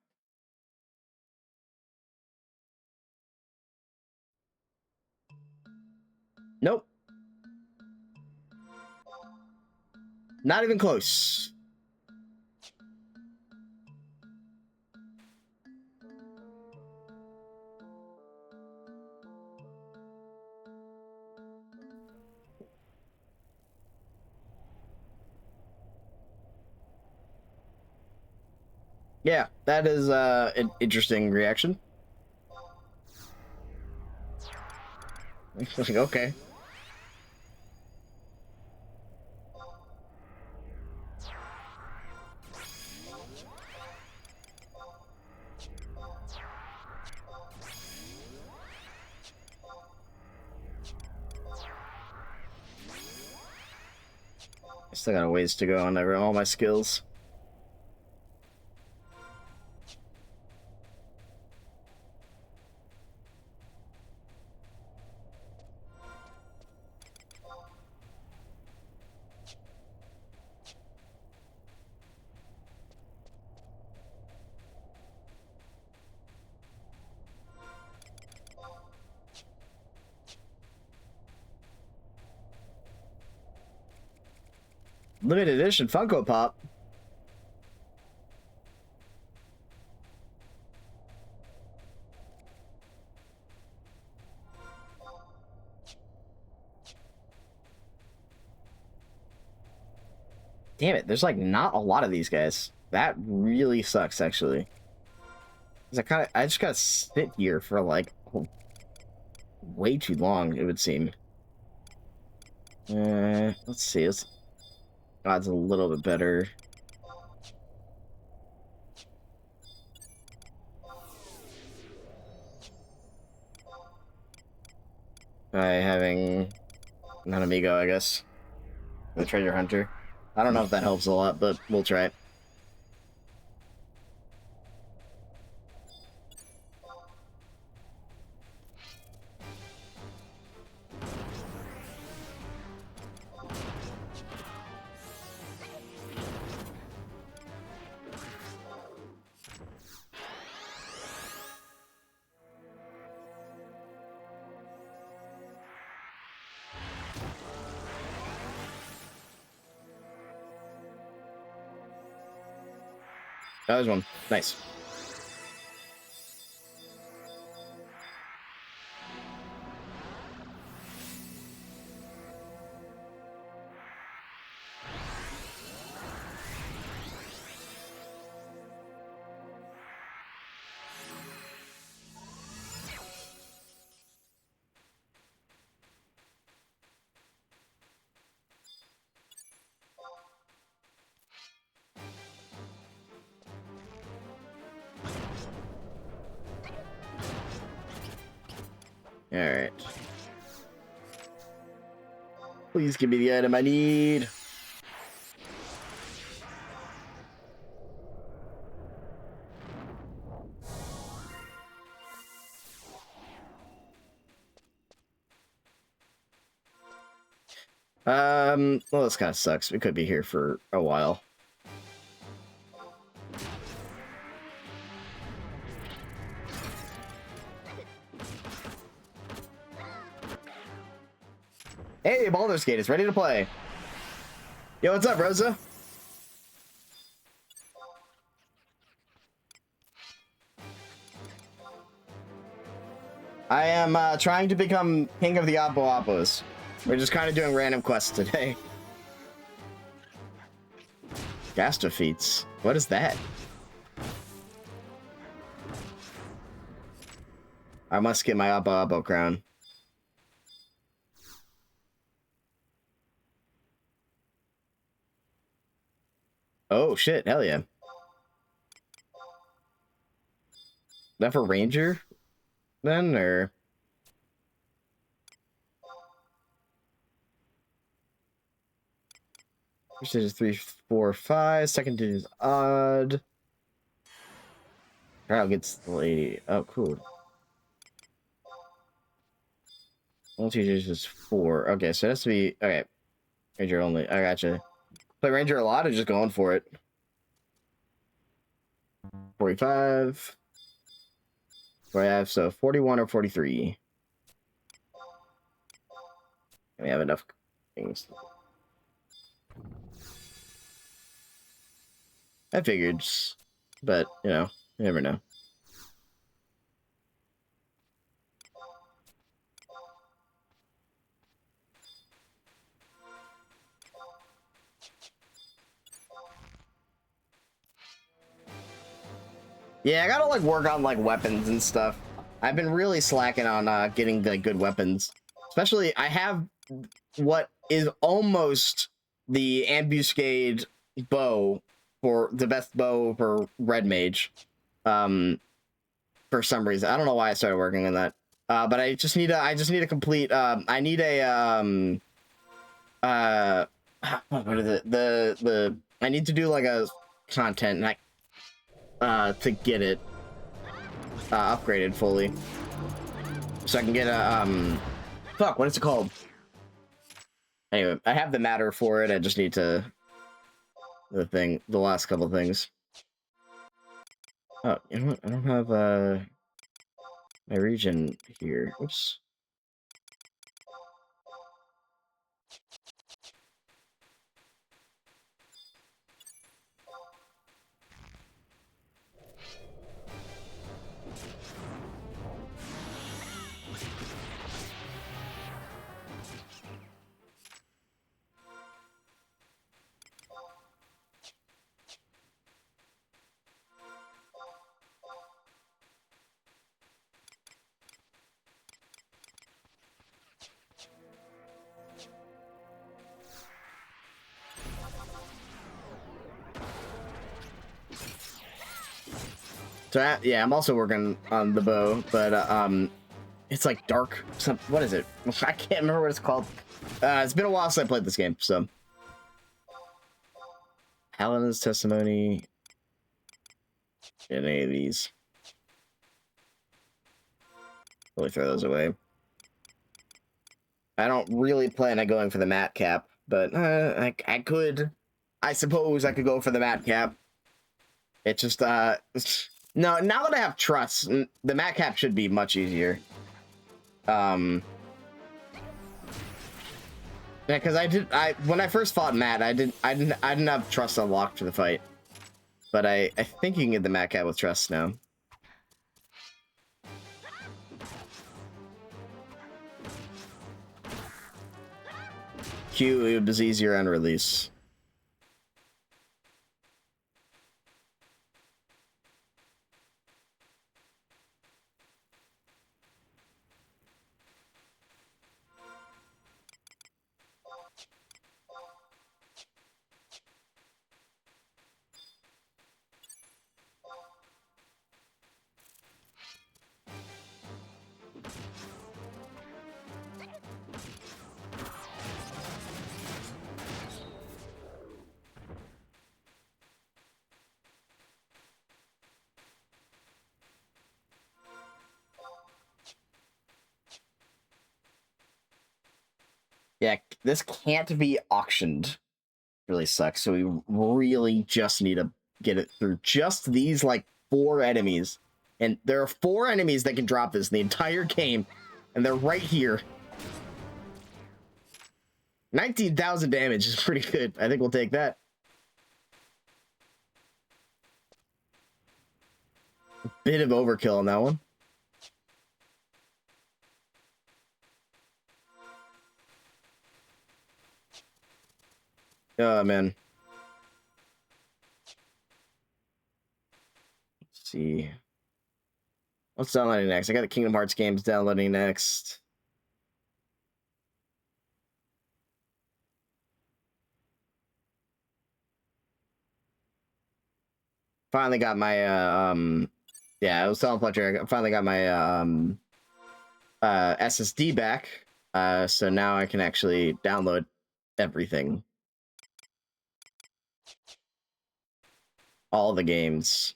Nope. Not even close. Yeah, that is an interesting reaction. Like, okay. I still got a ways to go on all my skills. Limited edition Funko Pop. Damn it, there's like not a lot of these guys. That really sucks, actually. 'Cause I just gotta sit here for like way too long, it would seem. Let's see. Odds a little bit better. by having an amigo, I guess. The treasure hunter. I don't know if that helps a lot, but we'll try it. That was one. Nice. Alright. Please give me the item I need. Well, this kind of sucks. We could be here for a while. Hey, Baldur's Gate is ready to play. Yo, what's up, Rosa? I am trying to become King of the Oppo Oppos. We're just kind of doing random quests today. Gasta feats. What is that? I must get my Oppo Oppo crown. Oh shit, hell yeah. That for Ranger then, or? First digit is 3, 4, 5. Second digit is odd. Trial gets the lady. Oh, cool. Multi digits is 4. Okay, so it has to be. Okay. Ranger only. I gotcha. Play Ranger a lot or just going for it? 45. What I have, so 41 or 43. We have enough things. I figured, but you know, you never know. Yeah, I gotta like work on like weapons and stuff. I've been really slacking on getting like good weapons. Especially, I have what is almost the ambuscade bow for the best bow for red mage. For some reason, I don't know why I started working on that. But I just need to complete. I need a what is it? The I need to do like a content and to get it upgraded fully, so I can get a fuck, what is it called? Anyway, I have the matter for it. I just need to the last couple things. Oh, you know what? I don't have my region here. Oops. So yeah, I'm also working on the bow, but It's like dark. What is it? I can't remember what it's called. It's been a while since I played this game, so. Helena's testimony. Any of these. Really throw those away. I don't really plan on going for the mat cap, but I could. I suppose I could go for the mat cap. It just, no, now that I have trust, the mat cap should be much easier. Yeah, because when I first fought Matt, I didn't have trust unlocked for the fight. But I think you can get the mat cap with trust now. Q, it was easier on release. Yeah, this can't be auctioned. Really sucks. So we really just need to get it through just these like 4 enemies. And there are 4 enemies that can drop this in the entire game. And they're right here. 19,000 damage is pretty good. I think we'll take that. A bit of overkill on that one. Oh, man. Let's see. What's downloading next? I got the Kingdom Hearts games downloading next. Finally got my, yeah, I was telling Fletcher, I finally got my, SSD back. So now I can actually download everything. All the games.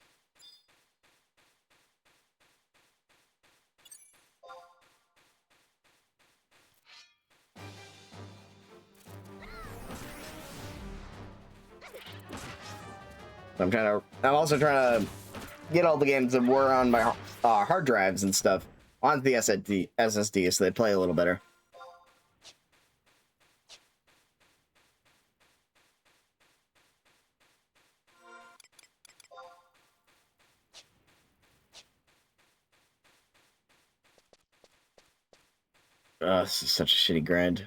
I'm also trying to get all the games that were on my hard drives and stuff onto the SSD so they play a little better. This is such a shitty grind.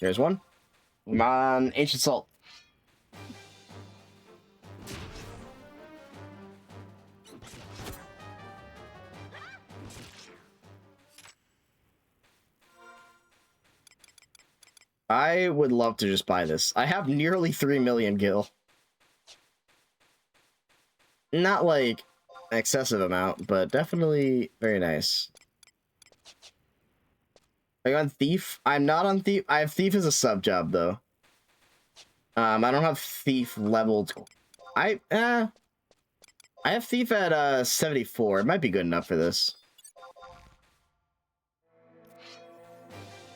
There's one. Come on, Ancient Salt. I would love to just buy this. I have nearly 3 million gil. Not like an excessive amount, but definitely very nice. Are you on Thief? I'm not on Thief. I have Thief as a sub job though. I don't have Thief leveled. I have Thief at 74. It might be good enough for this.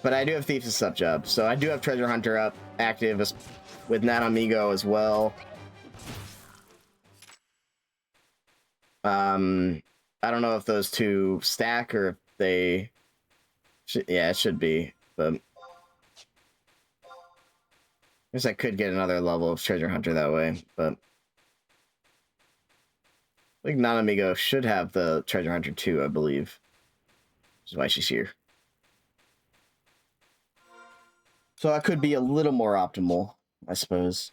But I do have Thief as a sub job, so I do have Treasure Hunter up active with Nat Amigo as well. I don't know if those two stack or if they yeah, it should be, but I guess I could get another level of Treasure Hunter that way, but I think Nat Amigo should have the Treasure Hunter 2, I believe. Which is why she's here. So that could be a little more optimal, I suppose.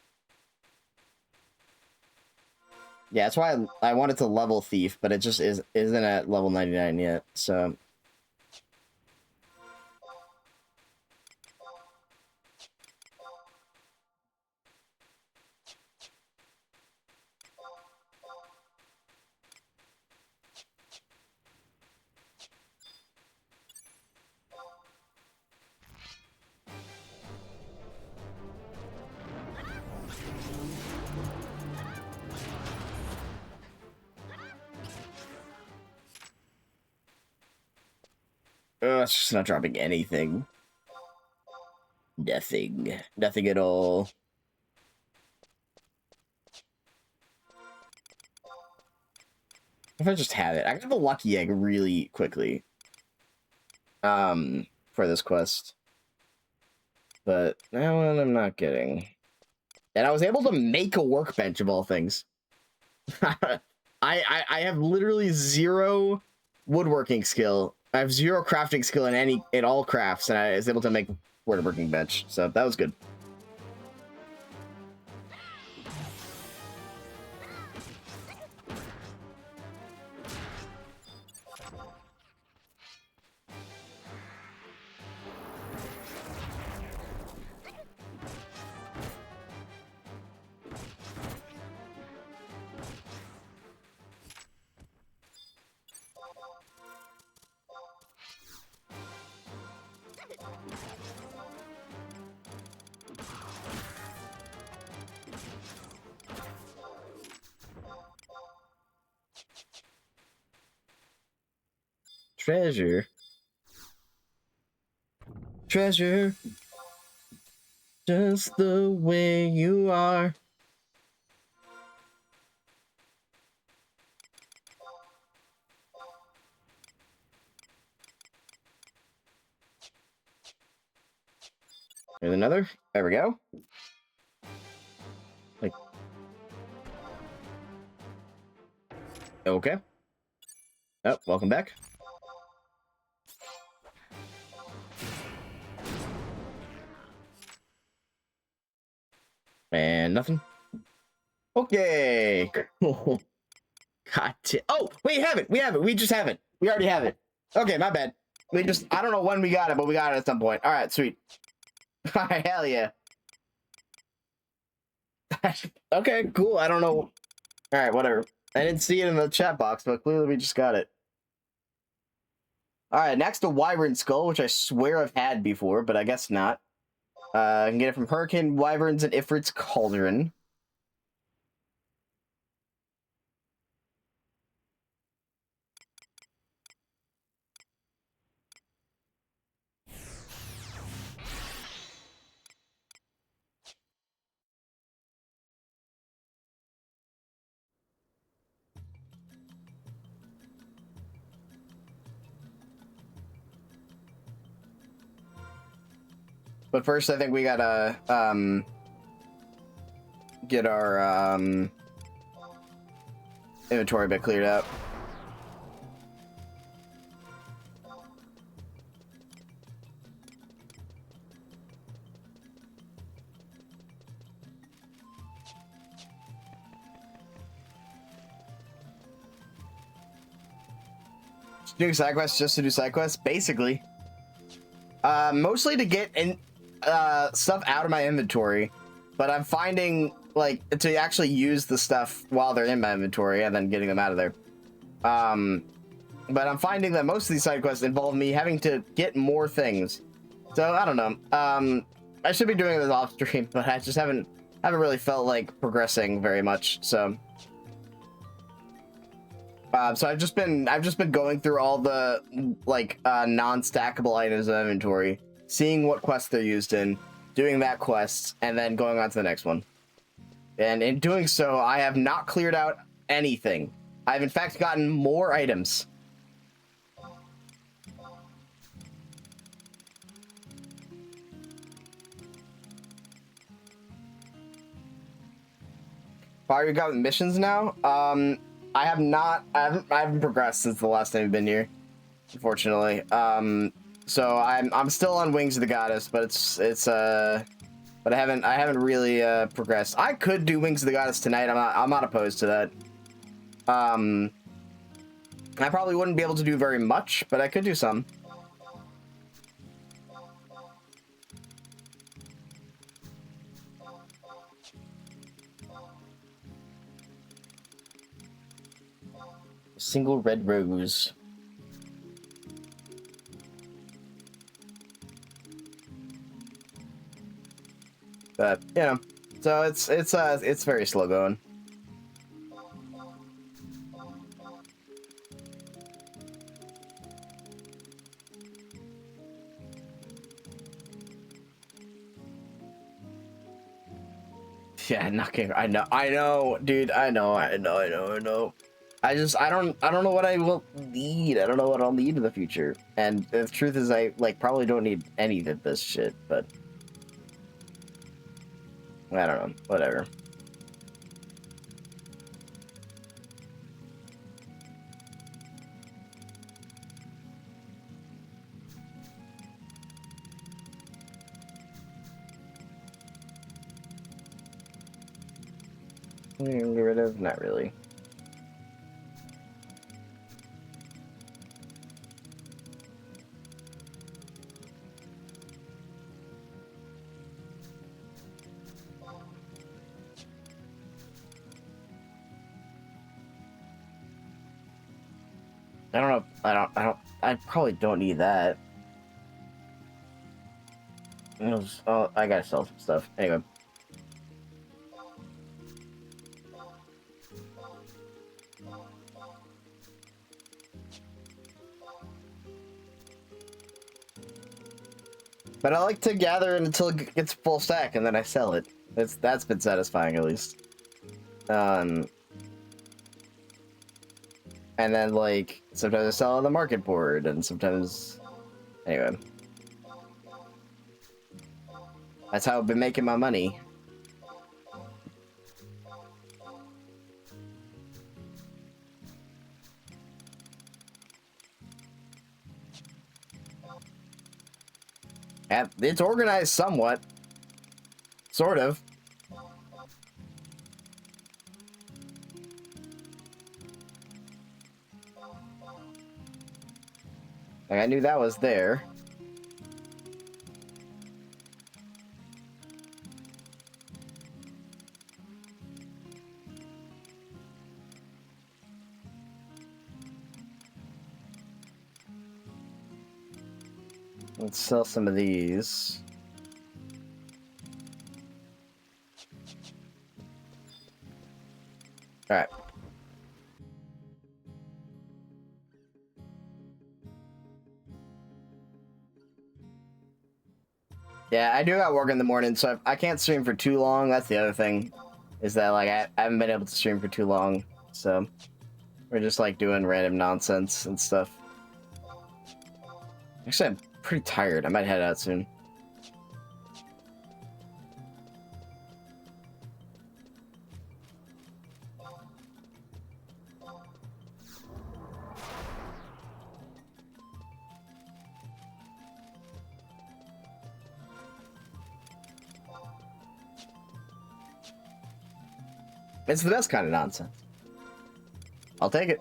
Yeah, that's why I wanted to level Thief, but it just isn't at level 99 yet, so... it's just not dropping anything. Nothing. Nothing at all. If I just have it. I got the lucky egg really quickly. For this quest. But that one I'm not getting. And I was able to make a workbench of all things. I have literally 0 woodworking skill. I have 0 crafting skill in all crafts, and I was able to make woodworking bench. So that was good. Treasure. Treasure. Just the way you are. There's another. There we go. Like. Okay. Oh, welcome back. And nothing. Okay. Cool. God damn. Oh, we have it. We have it. We just have it. We already have it. Okay, my bad. I don't know when we got it, but we got it at some point. All right, sweet. All right, hell yeah. Okay, cool. I don't know. All right, whatever. I didn't see it in the chat box, but clearly we just got it. All right, next a Wyvern Skull, which I swear I've had before, but I guess not. I can get it from Hurricane Wyverns and Ifrit's Cauldron. But first, I think we gotta get our inventory bit cleared out. Doing side quests just to do side quests, basically. Mostly to get stuff out of my inventory, but I'm finding like to actually use the stuff while they're in my inventory and then getting them out of there. But I'm finding that most of these side quests involve me having to get more things. So I don't know. I should be doing this off stream, but I just haven't really felt like progressing very much. So. So I've just been going through all the like non-stackable items in inventory, seeing what quests they're used in, doing that quest, and then going on to the next one. And in doing so, I have not cleared out anything. I've in fact gotten more items. Fire, you got missions now? I haven't progressed since the last time I've been here, unfortunately. So I'm still on Wings of the Goddess, but but I haven't really progressed. I could do Wings of the Goddess tonight. I'm not opposed to that. I probably wouldn't be able to do very much, but I could do some. Single red rose. But you know, so it's very slow going. Yeah, not kidding. I know, dude. I know. I don't know what I will need. I don't know what I'll need in the future. And the truth is, I like probably don't need any of this shit. But I don't know. Whatever. Get rid of? Not really. I don't know. I probably don't need that. Oh, I gotta sell some stuff. Anyway. But I like to gather until it gets full stack and then I sell it. That's been satisfying at least. And then like sometimes I sell on the market board and sometimes anyway. That's how I've been making my money. It's organized somewhat. Sort of. Like, I knew that was there. Let's sell some of these. All right. Yeah, I do got work in the morning, so I can't stream for too long. That's the other thing, is that like I haven't been able to stream for too long, so we're just like doing random nonsense and stuff. Actually, I'm pretty tired. I might head out soon. It's the best kind of nonsense. I'll take it.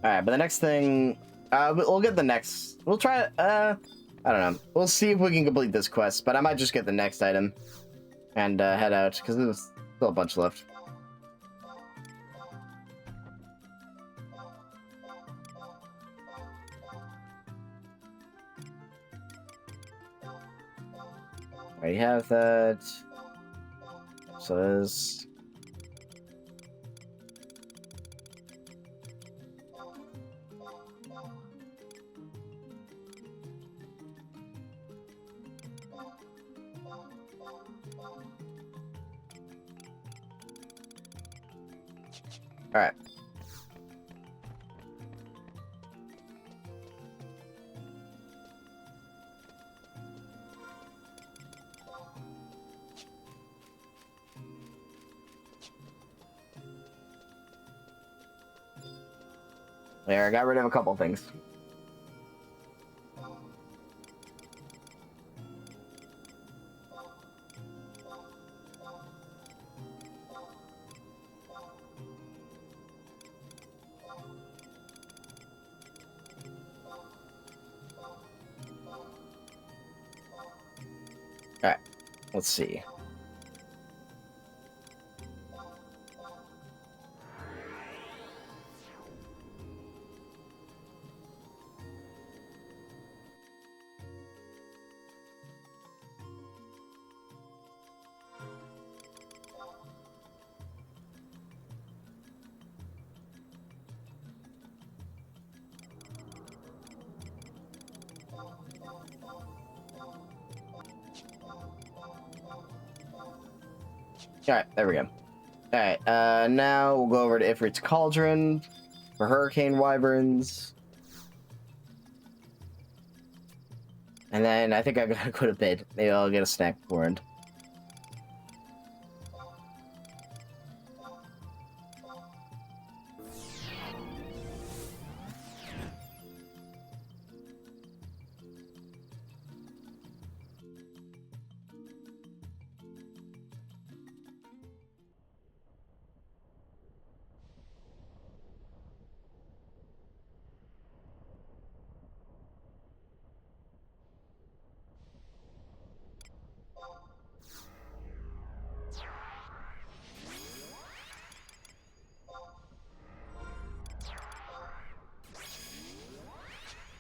All right, but the next thing, we'll get the next. We'll try. I don't know. We'll see if we can complete this quest, but I might just get the next item and head out because there's still a bunch left. Already have that. So there's. All right. There, I got rid of a couple things. Alright, let's see. Alright, there we go. Alright, now we'll go over to Ifrit's Cauldron for Hurricane Wyverns. And then I think I gotta go to bed. Maybe I'll get a snack beforehand.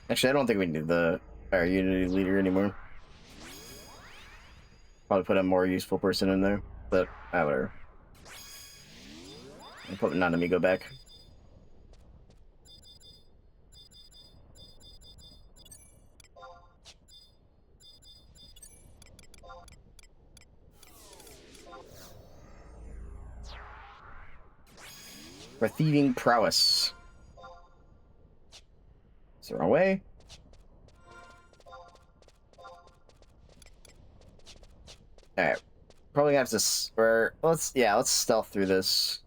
Actually, I don't think we need our Unity leader anymore. Probably put a more useful person in there, but whatever. I'll put Nanamigo back. For thieving prowess. Is there a way? Alright. Probably have to or let's stealth through this.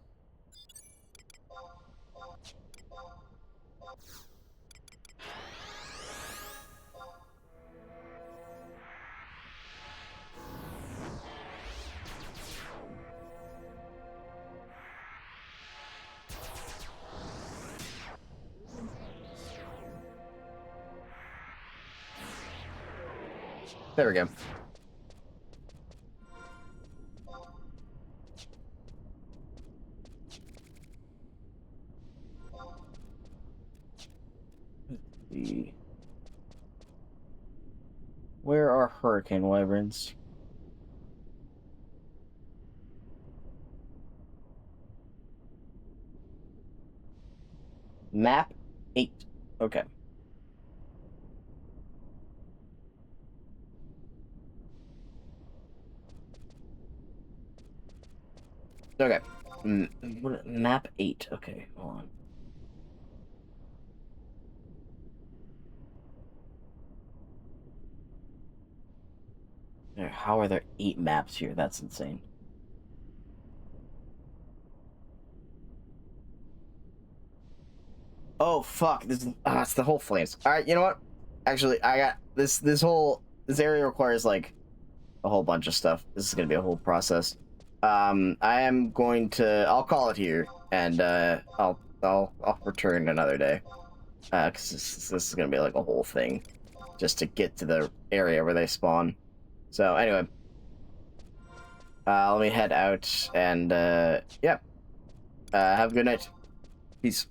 There we go. Where are Hurricane Wyverns? Map 8. Okay. Okay. Map 8. Okay, hold on. How are there 8 maps here? That's insane. Oh fuck! It's the whole flames. All right, you know what? Actually, I got this. This area requires like a whole bunch of stuff. This is gonna be a whole process. I am going to. I'll call it here, and I'll return another day. Because this is gonna be like a whole thing, just to get to the area where they spawn. So anyway, let me head out, and yeah. Have a good night. Peace.